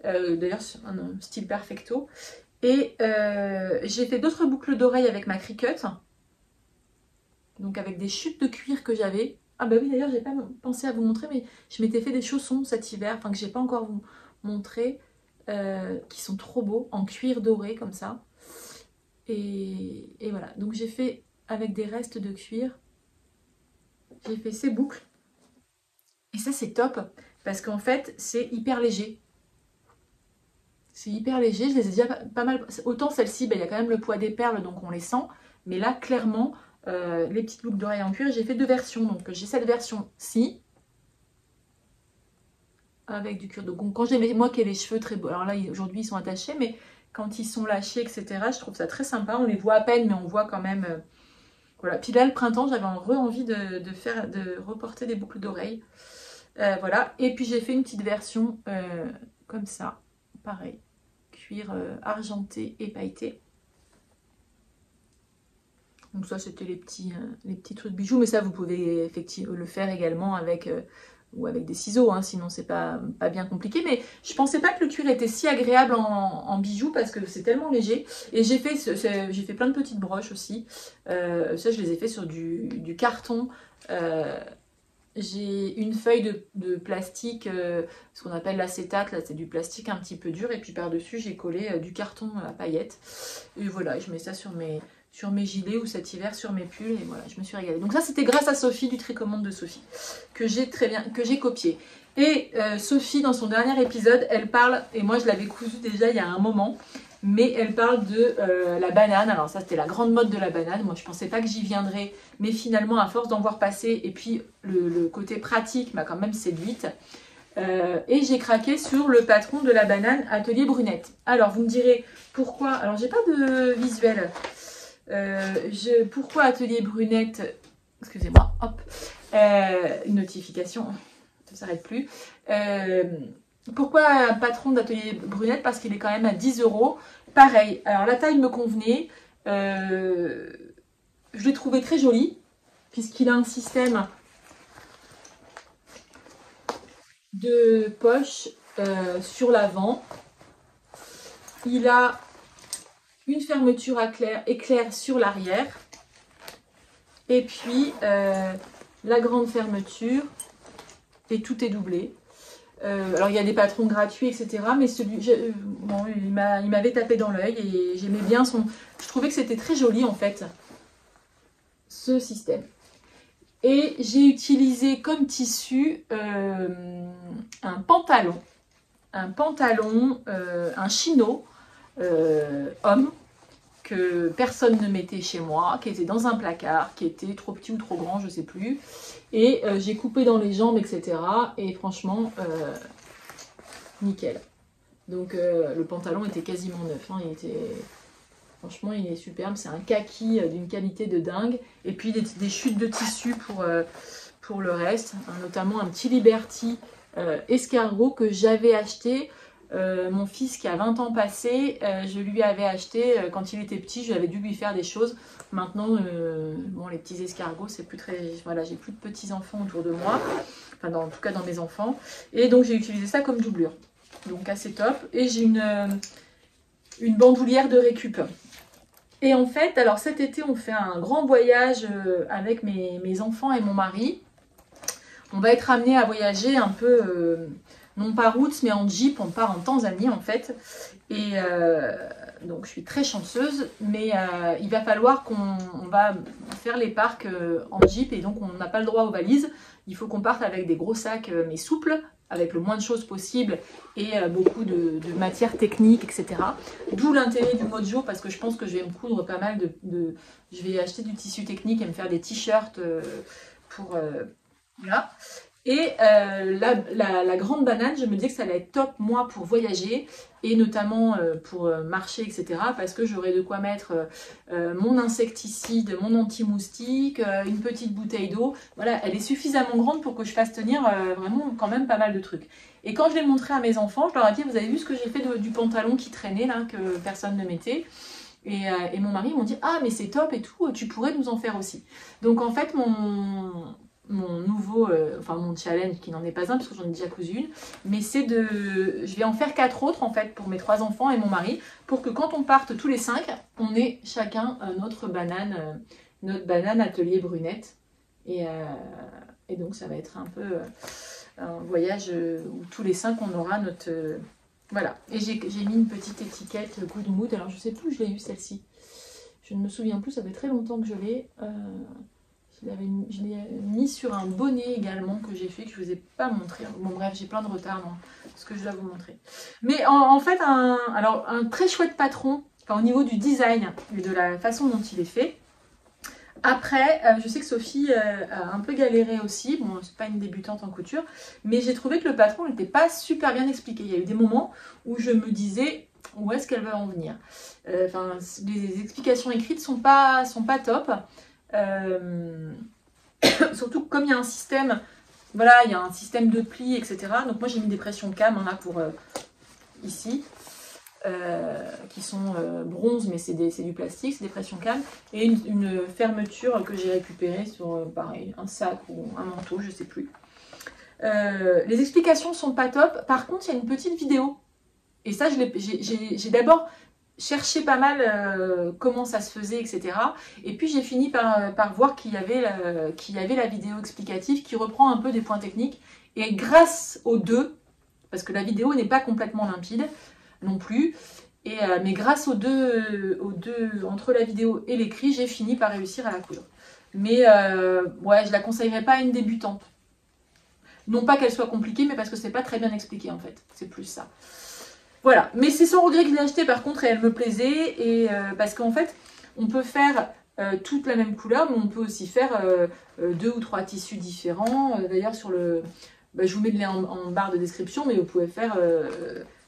D'ailleurs, c'est un style perfecto. Et j'ai fait d'autres boucles d'oreilles avec ma Cricut. Donc avec des chutes de cuir que j'avais. Ah bah oui, d'ailleurs, j'ai pas pensé à vous montrer, mais je m'étais fait des chaussons cet hiver, enfin que j'ai pas encore vous montré, qui sont trop beaux, en cuir doré comme ça. Et voilà, donc j'ai fait avec des restes de cuir, j'ai fait ces boucles. Et ça c'est top, parce qu'en fait c'est hyper léger. C'est hyper léger, je les ai déjà pas mal... Autant celle-ci, il y a quand même le poids des perles, donc on les sent. Mais là, clairement, les petites boucles d'oreilles en cuir, j'ai fait 2 versions. Donc j'ai cette version-ci, avec du cuir. Donc quand j'ai moi qui ai les cheveux très beaux, alors là aujourd'hui ils sont attachés, mais quand ils sont lâchés, etc., je trouve ça très sympa. On les voit à peine, mais on voit quand même... voilà. Puis là, le printemps, j'avais envie de reporter des boucles d'oreilles. Voilà. Et puis j'ai fait une petite version comme ça, pareil. Cuir argenté et pailleté. Donc ça c'était les petits trucs bijoux, mais ça vous pouvez effectivement le faire également avec des ciseaux, sinon c'est pas bien compliqué. Mais je pensais pas que le cuir était si agréable en bijoux parce que c'est tellement léger. Et j'ai fait plein de petites broches aussi. Ça je les ai fait sur du carton. J'ai une feuille de plastique, ce qu'on appelle l'acétate, là c'est du plastique un petit peu dur, et puis par-dessus j'ai collé du carton à paillettes. Et voilà, je mets ça sur mes gilets ou cet hiver sur mes pulls, et voilà, je me suis régalée. Donc ça c'était grâce à Sophie du Tricomonde de Sophie, que j'ai copié. Et Sophie, dans son dernier épisode, elle parle, et moi je l'avais cousu déjà il y a un moment, mais elle parle de la banane. Alors ça c'était la grande mode de la banane, moi je pensais pas que j'y viendrais, mais finalement à force d'en voir passer, et puis le côté pratique m'a quand même séduite, et j'ai craqué sur le patron de la banane Atelier Brunette. Alors vous me direz pourquoi, alors j'ai pas de visuel, pourquoi Atelier Brunette, excusez-moi, hop, une notification, ça ne s'arrête plus. Pourquoi un patron d'Atelier Brunette? Parce qu'il est quand même à 10 €. Pareil, alors la taille me convenait. Je l'ai trouvé très joli, puisqu'il a un système de poche sur l'avant. Il a une fermeture éclair sur l'arrière. Et puis la grande fermeture. Et tout est doublé. Alors il y a des patrons gratuits, etc. Mais celui, bon, il m'avait tapé dans l'œil et j'aimais bien son... Je trouvais que c'était très joli en fait, ce système. Et j'ai utilisé comme tissu un pantalon, un chino homme, que personne ne mettait chez moi, qui était dans un placard, qui était trop petit ou trop grand, je sais plus. Et j'ai coupé dans les jambes, etc. Et franchement, nickel. Donc le pantalon était quasiment neuf. Hein, franchement, il est superbe. C'est un kaki d'une qualité de dingue. Et puis des chutes de tissu pour le reste. Hein, notamment un petit Liberty escargot que j'avais acheté. Mon fils qui a 20 ans passé, je lui avais acheté quand il était petit, j'avais dû lui faire des choses. Maintenant, bon, les petits escargots, c'est plus très... Voilà, j'ai plus de petits enfants autour de moi, enfin en tout cas dans mes enfants. Et donc j'ai utilisé ça comme doublure, donc assez top. Et j'ai une bandoulière de récup. Et en fait, alors cet été, on fait un grand voyage avec mes enfants et mon mari. On va être amené à voyager un peu... non pas route, mais en jeep, on part en Tanzanie en fait. Et donc je suis très chanceuse, mais il va falloir on va faire les parcs en jeep et donc on n'a pas le droit aux valises. Il faut qu'on parte avec des gros sacs mais souples, avec le moins de choses possible et beaucoup de matières techniques, etc. D'où l'intérêt du Mojo, parce que je pense que je vais me coudre pas mal je vais acheter du tissu technique et me faire des t-shirts pour... voilà. Et la grande banane, je me dis que ça va être top, moi, pour voyager et notamment pour marcher, etc. Parce que j'aurai de quoi mettre mon insecticide, mon anti-moustique, une petite bouteille d'eau. Voilà, elle est suffisamment grande pour que je fasse tenir vraiment quand même pas mal de trucs. Et quand je l'ai montré à mes enfants, je leur ai dit, vous avez vu ce que j'ai fait du pantalon qui traînait, là, que personne ne mettait. Et mon mari m'ont dit, ah mais c'est top et tout, tu pourrais nous en faire aussi. Donc en fait, mon nouveau, enfin mon challenge qui n'en est pas un parce que j'en ai déjà cousu une, mais c'est je vais en faire 4 autres en fait pour mes 3 enfants et mon mari, pour que quand on parte tous les 5, on ait chacun notre banane atelier brunette. Et donc ça va être un peu un voyage où tous les 5 on aura notre... voilà, et j'ai mis une petite étiquette Good Mood, alors je sais plus où je l'ai eu celle-ci, je ne me souviens plus, ça fait très longtemps que je l'ai... je l'ai mis sur un bonnet également que j'ai fait, que je ne vous ai pas montré. Bon bref, j'ai plein de retard dans ce que je dois vous montrer. Mais en fait, un très chouette patron, enfin, au niveau du design et de la façon dont il est fait. Après, je sais que Sophie a un peu galéré aussi. Bon, c'est pas une débutante en couture, mais j'ai trouvé que le patron n'était pas super bien expliqué. Il y a eu des moments où je me disais où est-ce qu'elle va en venir. Enfin, les explications écrites sont pas top. Surtout comme il y a un système, voilà, il y a un système de plis, etc. Donc moi j'ai mis des pressions cam, on a pour ici, qui sont bronze, mais c'est du plastique, c'est des pressions cam, et une fermeture que j'ai récupérée sur pareil, un sac ou un manteau, je sais plus. Les explications sont pas top. Par contre, il y a une petite vidéo, et ça j'ai d'abord cherché pas mal comment ça se faisait, etc. Et puis j'ai fini par voir qu'il y avait la vidéo explicative qui reprend un peu des points techniques. Et grâce aux deux, parce que la vidéo n'est pas complètement limpide non plus, mais grâce aux deux, entre la vidéo et l'écrit, j'ai fini par réussir à la coudre. Mais ouais, je la conseillerais pas à une débutante. Non pas qu'elle soit compliquée, mais parce que c'est pas très bien expliqué en fait. C'est plus ça. Voilà, mais c'est sans regret que je l'ai acheté par contre et elle me plaisait. Et parce qu'en fait, on peut faire toute la même couleur, mais on peut aussi faire 2 ou 3 tissus différents. D'ailleurs, sur le... je vous mets le lien en barre de description, mais vous pouvez faire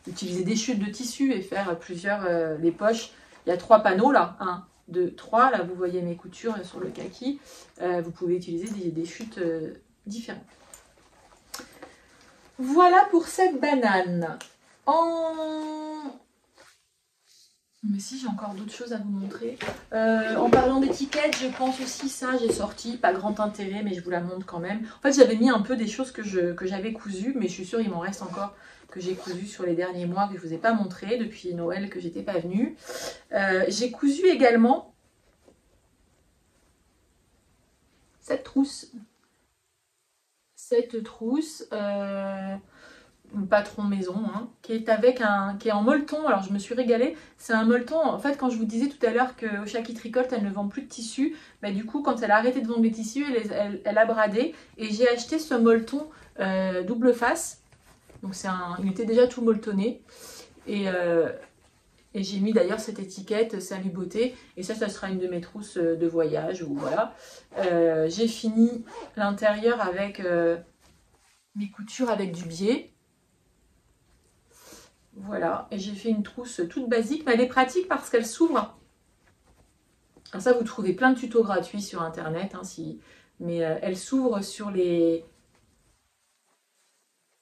utiliser des chutes de tissu et faire plusieurs... les poches, il y a 3 panneaux là, 1, 2, 3. Là, vous voyez mes coutures sur le kaki. Vous pouvez utiliser des chutes différentes. Voilà pour cette banane. Mais si, j'ai encore d'autres choses à vous montrer. En parlant d'étiquette, je pense aussi ça, j'ai sorti, pas grand intérêt, mais je vous la montre quand même. En fait, j'avais mis un peu des choses que j'avais cousues, mais je suis sûre il m'en reste encore que j'ai cousu sur les derniers mois que je ne vous ai pas montré depuis Noël que j'étais pas venue. J'ai cousu également cette trousse. Cette trousse. Patron maison, hein, qui est en molleton. Alors je me suis régalée. C'est un molleton. En fait, quand je vous disais tout à l'heure qu'au Chat qui tricote, elle ne vend plus de tissu, bah, du coup, quand elle a arrêté de vendre les tissus, elle a bradé. Et j'ai acheté ce molleton double face. Donc il était déjà tout molletonné. Et j'ai mis d'ailleurs cette étiquette Salut Beauté. Et ça sera une de mes trousses de voyage. Ou voilà. J'ai fini l'intérieur avec mes coutures avec du biais. Voilà, et j'ai fait une trousse toute basique, mais elle est pratique parce qu'elle s'ouvre. Alors ça, vous trouvez plein de tutos gratuits sur internet, hein, mais elle s'ouvre sur les...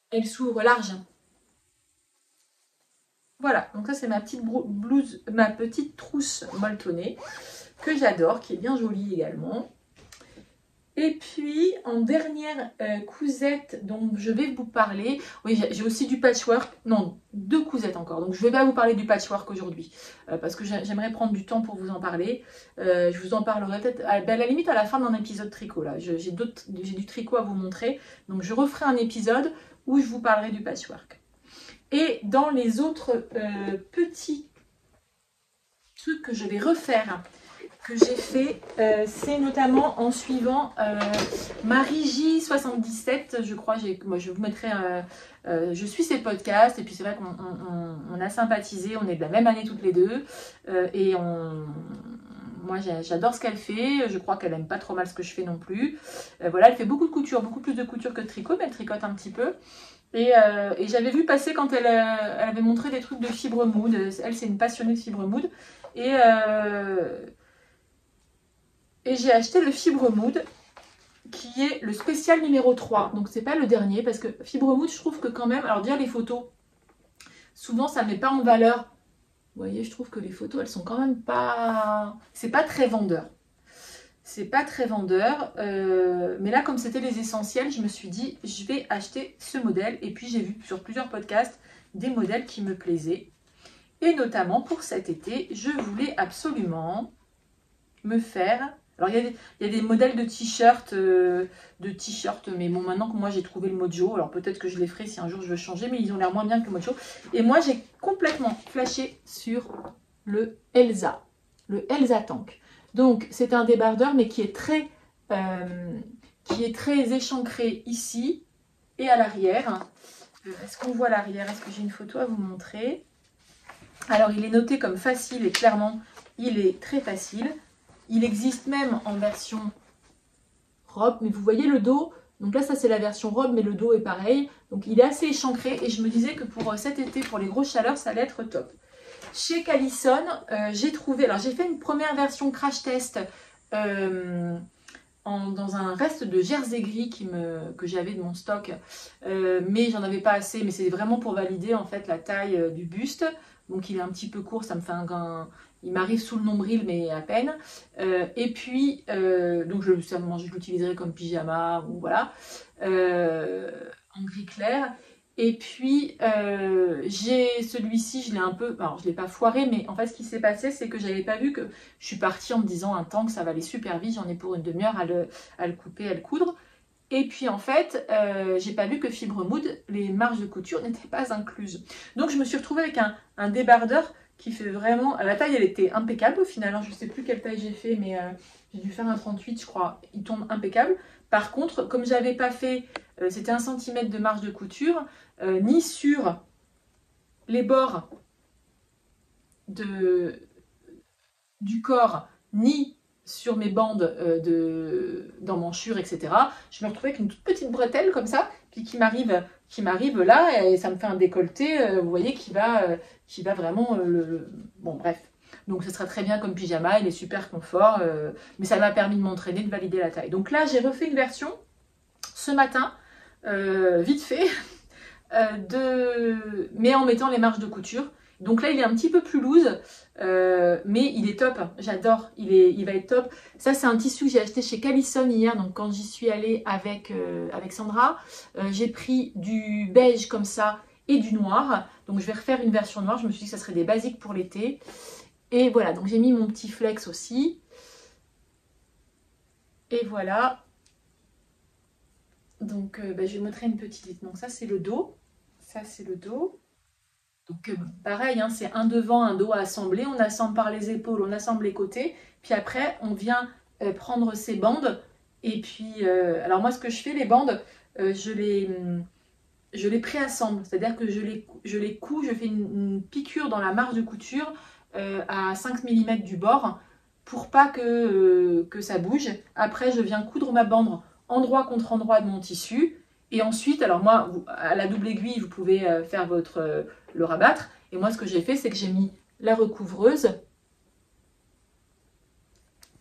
Elle s'ouvre large. Voilà, donc ça c'est ma petite blouse, ma petite trousse molletonnée, que j'adore, qui est bien jolie également. Et puis, en dernière cousette dont je vais vous parler, oui, j'ai aussi du patchwork, non, 2 cousettes encore. Donc, je ne vais pas vous parler du patchwork aujourd'hui, parce que j'aimerais prendre du temps pour vous en parler. Je vous en parlerai peut-être, à la limite, à la fin d'un épisode tricot. Là, j'ai du tricot à vous montrer. Donc, je referai un épisode où je vous parlerai du patchwork. Et dans les autres petits trucs que je vais refaire, que j'ai fait, c'est notamment en suivant Marie J77, je crois, moi je vous mettrai, je suis ses podcasts, et puis c'est vrai qu'on a sympathisé, on est de la même année toutes les deux, et moi j'adore ce qu'elle fait, je crois qu'elle aime pas trop mal ce que je fais non plus. Voilà, elle fait beaucoup de couture, beaucoup plus de couture que de tricot, mais elle tricote un petit peu. Et j'avais vu passer quand elle avait montré des trucs de fibre mood, elle c'est une passionnée de fibre mood, et j'ai acheté le Fibre Mood, qui est le spécial numéro 3. Donc c'est pas le dernier, parce que Fibre Mood, je trouve que quand même, alors dire les photos, souvent ça ne met pas en valeur. Vous voyez, je trouve que les photos, elles sont quand même pas... C'est pas très vendeur. C'est pas très vendeur. Mais là, comme c'était les essentiels, je me suis dit, je vais acheter ce modèle. Et puis j'ai vu sur plusieurs podcasts des modèles qui me plaisaient. Et notamment pour cet été, je voulais absolument me faire... Alors, il y a des modèles de t-shirts, mais bon, maintenant que moi j'ai trouvé le Mojo, alors peut-être que je les ferai si un jour je veux changer, mais ils ont l'air moins bien que le Mojo. Et moi, j'ai complètement flashé sur le Elsa Tank. Donc, c'est un débardeur, mais qui est très échancré ici et à l'arrière. Est-ce qu'on voit l'arrière? Est-ce que j'ai une photo à vous montrer? Alors, il est noté comme facile et clairement, il est très facile. Il existe même en version robe, mais vous voyez le dos, donc là ça c'est la version robe, mais le dos est pareil. Donc il est assez échancré et je me disais que pour cet été, pour les grosses chaleurs, ça allait être top. Chez Callison, j'ai trouvé, alors j'ai fait une première version crash test dans un reste de jersey gris que j'avais de mon stock, mais j'en avais pas assez, mais c'est vraiment pour valider en fait la taille du buste. Donc il est un petit peu court, ça me fait il m'arrive sous le nombril, mais à peine. Et puis, donc je l'utiliserai comme pyjama, ou voilà, en gris clair. Et puis, j'ai celui-ci, je l'ai un peu, alors je ne l'ai pas foiré, mais en fait, ce qui s'est passé, c'est que j'avais pas vu que je suis partie en me disant un tank, ça va aller super vite, j'en ai pour une demi-heure à le couper, à le coudre. Et puis en fait, j'ai pas vu que Fibre Mood, les marges de couture n'étaient pas incluses. Donc je me suis retrouvée avec un débardeur qui fait vraiment... La taille, elle était impeccable au final. Hein. Je sais plus quelle taille j'ai fait, mais j'ai dû faire un 38, je crois. Il tombe impeccable. Par contre, comme j'avais pas fait... c'était 1 cm de marge de couture, ni sur les bords du corps, ni sur mes bandes d'emmanchure, etc. Je me retrouvais avec une toute petite bretelle comme ça, puis qui m'arrive là, et ça me fait un décolleté, vous voyez, qui va vraiment... Bon, bref. Donc, ce sera très bien comme pyjama, il est super confort, mais ça m'a permis de m'entraîner, de valider la taille. Donc là, j'ai refait une version ce matin, vite fait, mais en mettant les marges de couture. Donc là, il est un petit peu plus loose, mais il est top. J'adore, il va être top. Ça, c'est un tissu que j'ai acheté chez Callison hier. Donc quand j'y suis allée avec Sandra, j'ai pris du beige comme ça et du noir. Donc je vais refaire une version noire. Je me suis dit que ça serait des basiques pour l'été. Et voilà, donc j'ai mis mon petit flex aussi. Et voilà. Donc je vais montrer une petite. Donc ça, c'est le dos. Ça, c'est le dos. Donc pareil, hein, c'est un devant, un dos à assembler. On assemble par les épaules, on assemble les côtés. Puis après, on vient prendre ces bandes. Et puis, alors moi, ce que je fais, les bandes, je les préassemble. C'est-à-dire que je les couds, je fais une piqûre dans la marge de couture à 5 mm du bord pour pas que ça bouge. Après, je viens coudre ma bande endroit contre endroit de mon tissu. Et ensuite, alors moi, à la double aiguille, vous pouvez faire le rabattre. Et moi, ce que j'ai fait, c'est que j'ai mis la recouvreuse.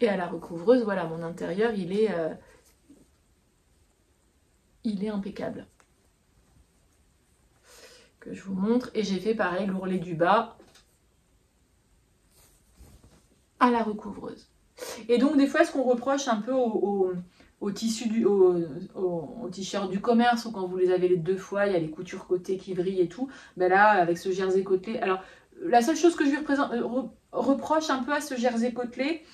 Et à la recouvreuse, voilà, mon intérieur, il est impeccable. Que je vous montre. Et j'ai fait pareil, l'ourlet du bas à la recouvreuse. Et donc, des fois, ce qu'on reproche un peu au tissu au t-shirt du commerce, ou quand vous les avez les deux fois, il y a les coutures côté qui vrillent et tout. Ben là, avec ce jersey côtelé, alors la seule chose que je lui reproche un peu à ce jersey côtelé,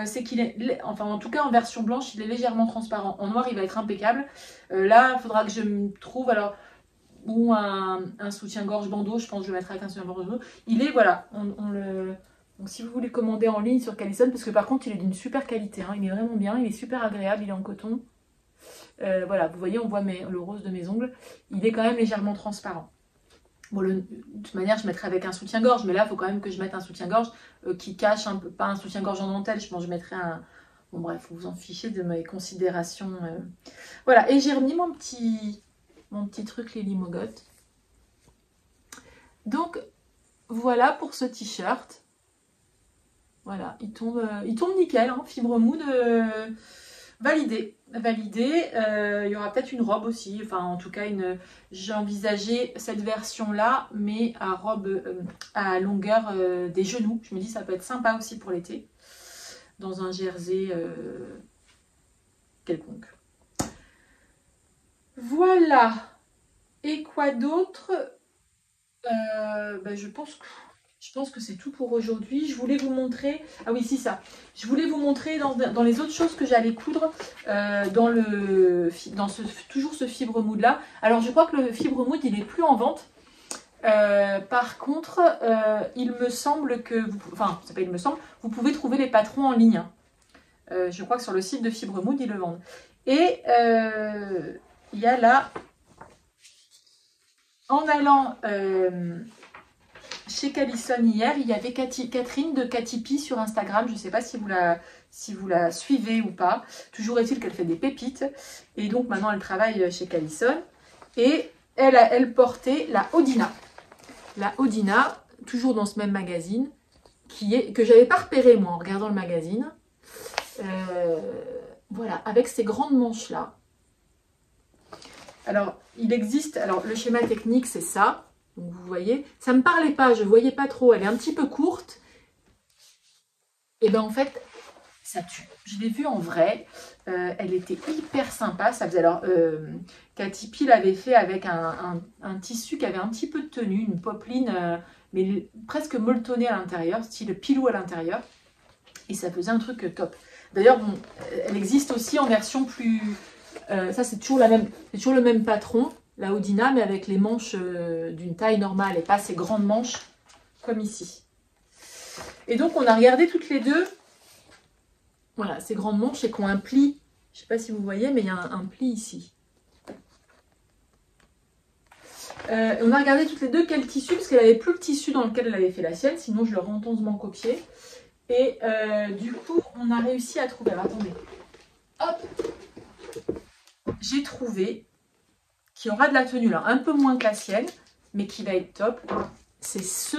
c'est qu'il est, enfin en tout cas en version blanche, il est légèrement transparent. En noir, il va être impeccable. Là, il faudra que je me trouve alors ou un soutien-gorge bandeau. Je pense que je le mettrai avec un soutien-gorge bandeau. Il est, voilà, donc si vous voulez commander en ligne sur Callison, parce que par contre il est d'une super qualité, hein, il est vraiment bien, il est super agréable, il est en coton. Voilà, vous voyez, on voit le rose de mes ongles, il est quand même légèrement transparent. Bon, de toute manière, je mettrai avec un soutien-gorge, mais là, il faut quand même que je mette un soutien-gorge qui cache un peu, pas un soutien-gorge en dentelle, je pense que je mettrai un... Bon bref, vous vous en fichez de mes considérations. Voilà, et j'ai remis mon petit truc Lily Mogotte. Donc, voilà pour ce t-shirt. Voilà, il tombe nickel, hein, fibre mood validé. Il y aura peut-être une robe aussi, enfin en tout cas j'ai envisagé cette version-là, mais à robe à longueur des genoux. Je me dis ça peut être sympa aussi pour l'été, dans un jersey quelconque. Voilà. Et quoi d'autre je pense que c'est tout pour aujourd'hui. Je voulais vous montrer... Ah oui, c'est ça. Je voulais vous montrer dans les autres choses que j'allais coudre toujours ce fibre mood là. Alors, je crois que le fibre mood, il n'est plus en vente. Par contre, il me semble que... Enfin, c'est pas il me semble. Vous pouvez trouver les patrons en ligne. Je crois que sur le site de Fibre Mood, ils le vendent. Et il y a là... En allant... chez Callison hier, il y avait Catherine de Catipi sur Instagram. Je ne sais pas si vous la suivez ou pas. Toujours est-il qu'elle fait des pépites. Et donc maintenant, elle travaille chez Callison. Et elle portait la Odina. La Odina, toujours dans ce même magazine, que je n'avais pas repéré moi en regardant le magazine. Voilà, avec ces grandes manches-là. Alors, il existe... Alors, le schéma technique, c'est ça. Donc vous voyez, ça ne me parlait pas, je ne voyais pas trop, elle est un petit peu courte. Et bien en fait, ça tue. Je l'ai vue en vrai, elle était hyper sympa. Ça faisait alors, Catipi l'avait fait avec un tissu qui avait un petit peu de tenue, une popeline, mais presque molletonnée à l'intérieur, style pilou à l'intérieur. Et ça faisait un truc top. D'ailleurs, bon, elle existe aussi en version plus... ça c'est toujours le même patron. La Odina, mais avec les manches d'une taille normale et pas ces grandes manches comme ici. Et donc, on a regardé toutes les deux, voilà, ces grandes manches et qui ont un pli. Je ne sais pas si vous voyez, mais il y a un pli ici. On a regardé toutes les deux quel tissu, parce qu'elle n'avait plus le tissu dans lequel elle avait fait la sienne, sinon je l'aurais honteusement copié. Et du coup, on a réussi à trouver... Alors, attendez. Hop, j'ai trouvé... qui aura de la tenue là, un peu moins que la sienne, mais qui va être top. C'est ce...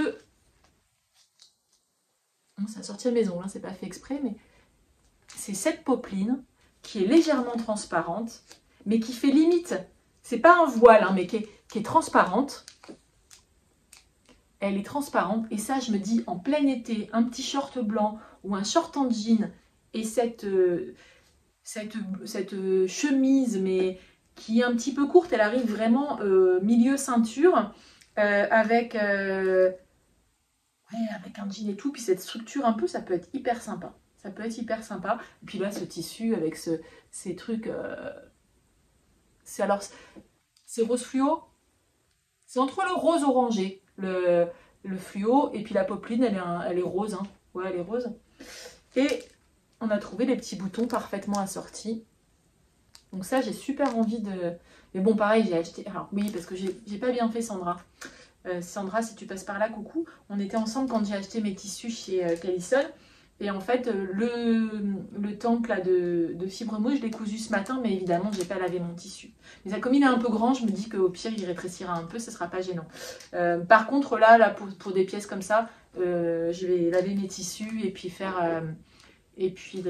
Bon, ça a sorti à mes ongles, hein, c'est pas fait exprès, mais c'est cette popeline qui est légèrement transparente, mais qui fait limite, c'est pas un voile, hein, mais qui est transparente. elle est transparente. Et ça, je me dis, en plein été, un petit short blanc ou un short en jean et cette chemise, mais qui est un petit peu courte, elle arrive vraiment milieu ceinture, avec un jean et tout, puis cette structure un peu, ça peut être hyper sympa. Ça peut être hyper sympa. Et puis là, ce tissu avec ces trucs, c'est rose fluo. C'est entre le rose orangé, le fluo, et puis la popeline, elle est rose. Hein. Ouais, elle est rose. Et on a trouvé les petits boutons parfaitement assortis. Donc ça, j'ai super envie de... Mais bon, pareil, j'ai acheté... Alors oui, parce que j'ai pas bien fait, Sandra. Sandra, si tu passes par là, coucou. On était ensemble quand j'ai acheté mes tissus chez Callison. Et en fait, le temple là, de fibre mousse, je l'ai cousu ce matin, mais évidemment, je n'ai pas lavé mon tissu. Mais comme il est un peu grand, je me dis qu'au pire, il rétrécira un peu, ce ne sera pas gênant. Par contre, là pour des pièces comme ça, je vais laver mes tissus et puis faire... et puis,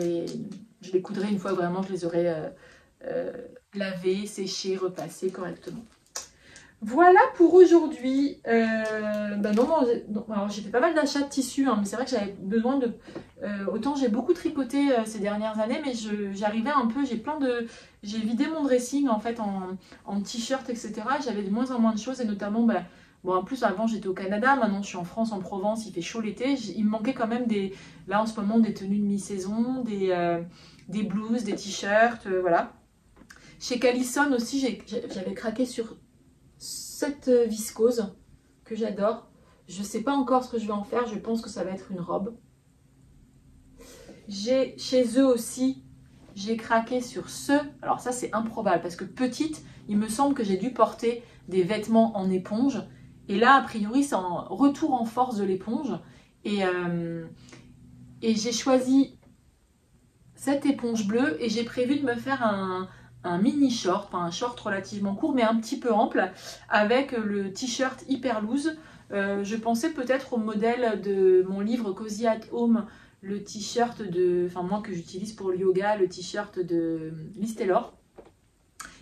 je les coudrai une fois vraiment je les aurai lavés, séchés, repassés correctement. Voilà pour aujourd'hui. Alors j'ai fait pas mal d'achats de tissus, hein, mais c'est vrai que j'avais besoin de... autant j'ai beaucoup tricoté ces dernières années, mais j'arrivais un peu, j'ai vidé mon dressing en fait en t-shirt, etc. J'avais de moins en moins de choses, et notamment, bon, en plus avant j'étais au Canada, maintenant je suis en France, en Provence, il fait chaud l'été. Il me manquait quand même là en ce moment des tenues de mi-saison, des blouses, des t-shirts, voilà. Chez Callison aussi, j'avais craqué sur cette viscose que j'adore. Je ne sais pas encore ce que je vais en faire. Je pense que ça va être une robe. Chez eux aussi, j'ai craqué sur ce. Alors ça, c'est improbable parce que petite, il me semble que j'ai dû porter des vêtements en éponge. Et là, a priori, c'est un retour en force de l'éponge. Et j'ai choisi cette éponge bleue et j'ai prévu de me faire un mini short, pas un short relativement court mais un petit peu ample, avec le t-shirt hyper loose. Je pensais peut-être au modèle de mon livre Cozy at Home, le t-shirt moi que j'utilise pour le yoga, le t-shirt de Liz Taylor,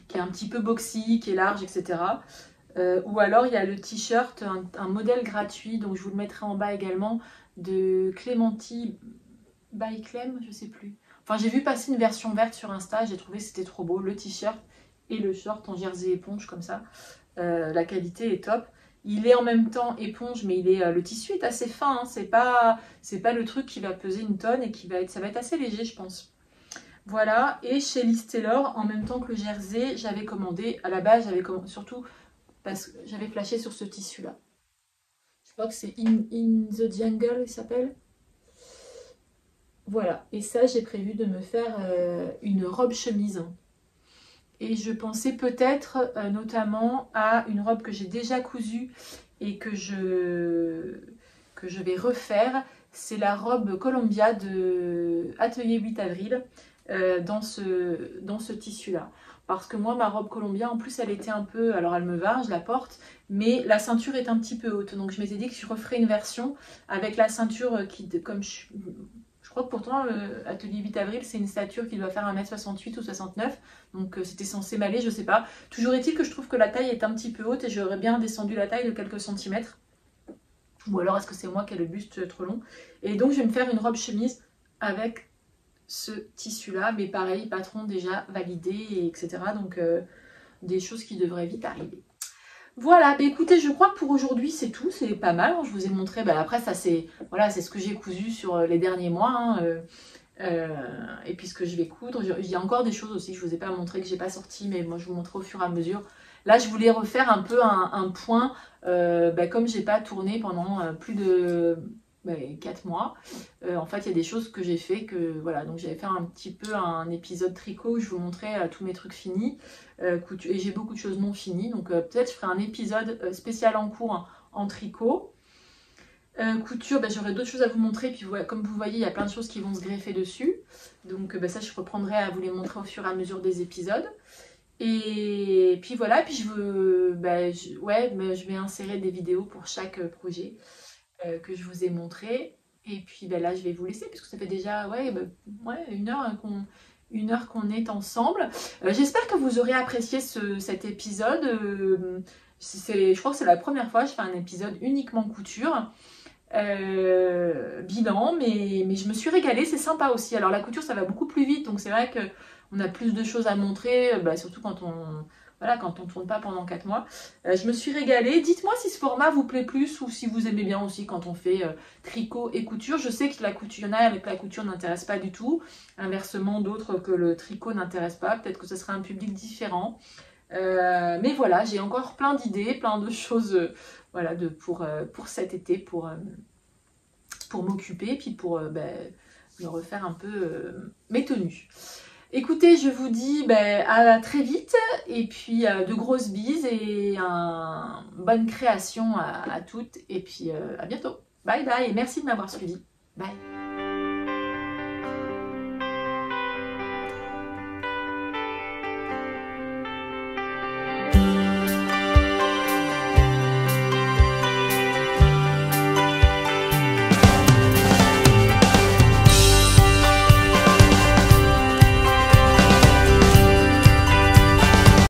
qui est un petit peu boxy, qui est large, etc. Ou alors il y a le t-shirt, un modèle gratuit, donc je vous le mettrai en bas également, de Clémenty by Clem, je sais plus. Enfin, j'ai vu passer une version verte sur Insta, j'ai trouvé que c'était trop beau, le t-shirt et le short en jersey éponge comme ça. La qualité est top. Il est en même temps éponge, mais le tissu est assez fin, hein. C'est pas le truc qui va peser une tonne et ça va être assez léger, je pense. Voilà, et chez Liz Taylor, en même temps que le jersey, j'avais commandé, à la base, surtout parce que j'avais flashé sur ce tissu-là. Je crois que c'est In the Jungle, il s'appelle. Voilà, et ça j'ai prévu de me faire une robe chemise. Et je pensais peut-être notamment à une robe que j'ai déjà cousue et que je vais refaire. C'est la robe Columbia de Atelier 8 avril dans ce tissu-là. Parce que moi, ma robe Columbia, en plus, elle était un peu... Alors, elle me va, je la porte, mais la ceinture est un petit peu haute. Donc, je m'étais dit que je referais une version avec la ceinture qui, comme je crois que pourtant, Atelier 8 avril, c'est une stature qui doit faire 1m68 ou 69. Donc, c'était censé m'aller, je sais pas. Toujours est-il que je trouve que la taille est un petit peu haute et j'aurais bien descendu la taille de quelques centimètres. Ou alors, est-ce que c'est moi qui ai le buste trop long? Et donc, je vais me faire une robe chemise avec ce tissu-là. Mais pareil, patron déjà validé, etc. Donc, des choses qui devraient vite arriver. Voilà, bah écoutez, je crois que pour aujourd'hui c'est tout, c'est pas mal, hein. Je vous ai montré, après ça c'est ce que j'ai cousu sur les derniers mois, hein, et puis ce que je vais coudre. Il y a encore des choses aussi que je vous ai pas montré, que j'ai pas sorti, mais moi je vous montrerai au fur et à mesure. Là je voulais refaire un peu un point, comme j'ai pas tourné pendant plus de 4 mois, en fait il y a des choses que j'ai fait que voilà, donc j'avais fait un petit peu un épisode tricot où je vous montrais tous mes trucs finis, et j'ai beaucoup de choses non finies, donc peut-être je ferai un épisode spécial en cours en tricot. Couture, j'aurai d'autres choses à vous montrer, puis comme vous voyez il y a plein de choses qui vont se greffer dessus, donc ça je reprendrai à vous les montrer au fur et à mesure des épisodes. Et puis voilà, puis je vais insérer des vidéos pour chaque projet que je vous ai montré. Et puis là je vais vous laisser puisque ça fait déjà une heure qu'on est ensemble. J'espère que vous aurez apprécié cet épisode. Je crois que c'est la première fois que je fais un épisode uniquement couture. Bilan, mais je me suis régalée, c'est sympa aussi. Alors la couture, ça va beaucoup plus vite, donc c'est vrai qu'on a plus de choses à montrer, surtout quand on tourne pas pendant 4 mois. Je me suis régalée. Dites-moi si ce format vous plaît plus ou si vous aimez bien aussi quand on fait tricot et couture. Je sais que la couture, il y en a avec la couture n'intéresse pas du tout. Inversement, d'autres que le tricot n'intéresse pas. Peut-être que ce sera un public différent. Mais voilà, j'ai encore plein d'idées, plein de choses voilà, pour cet été, pour m'occuper, puis pour me refaire un peu mes tenues. Écoutez, je vous dis à très vite, et puis de grosses bises et bonne création à toutes, et puis à bientôt. Bye bye, et merci de m'avoir suivi. Bye.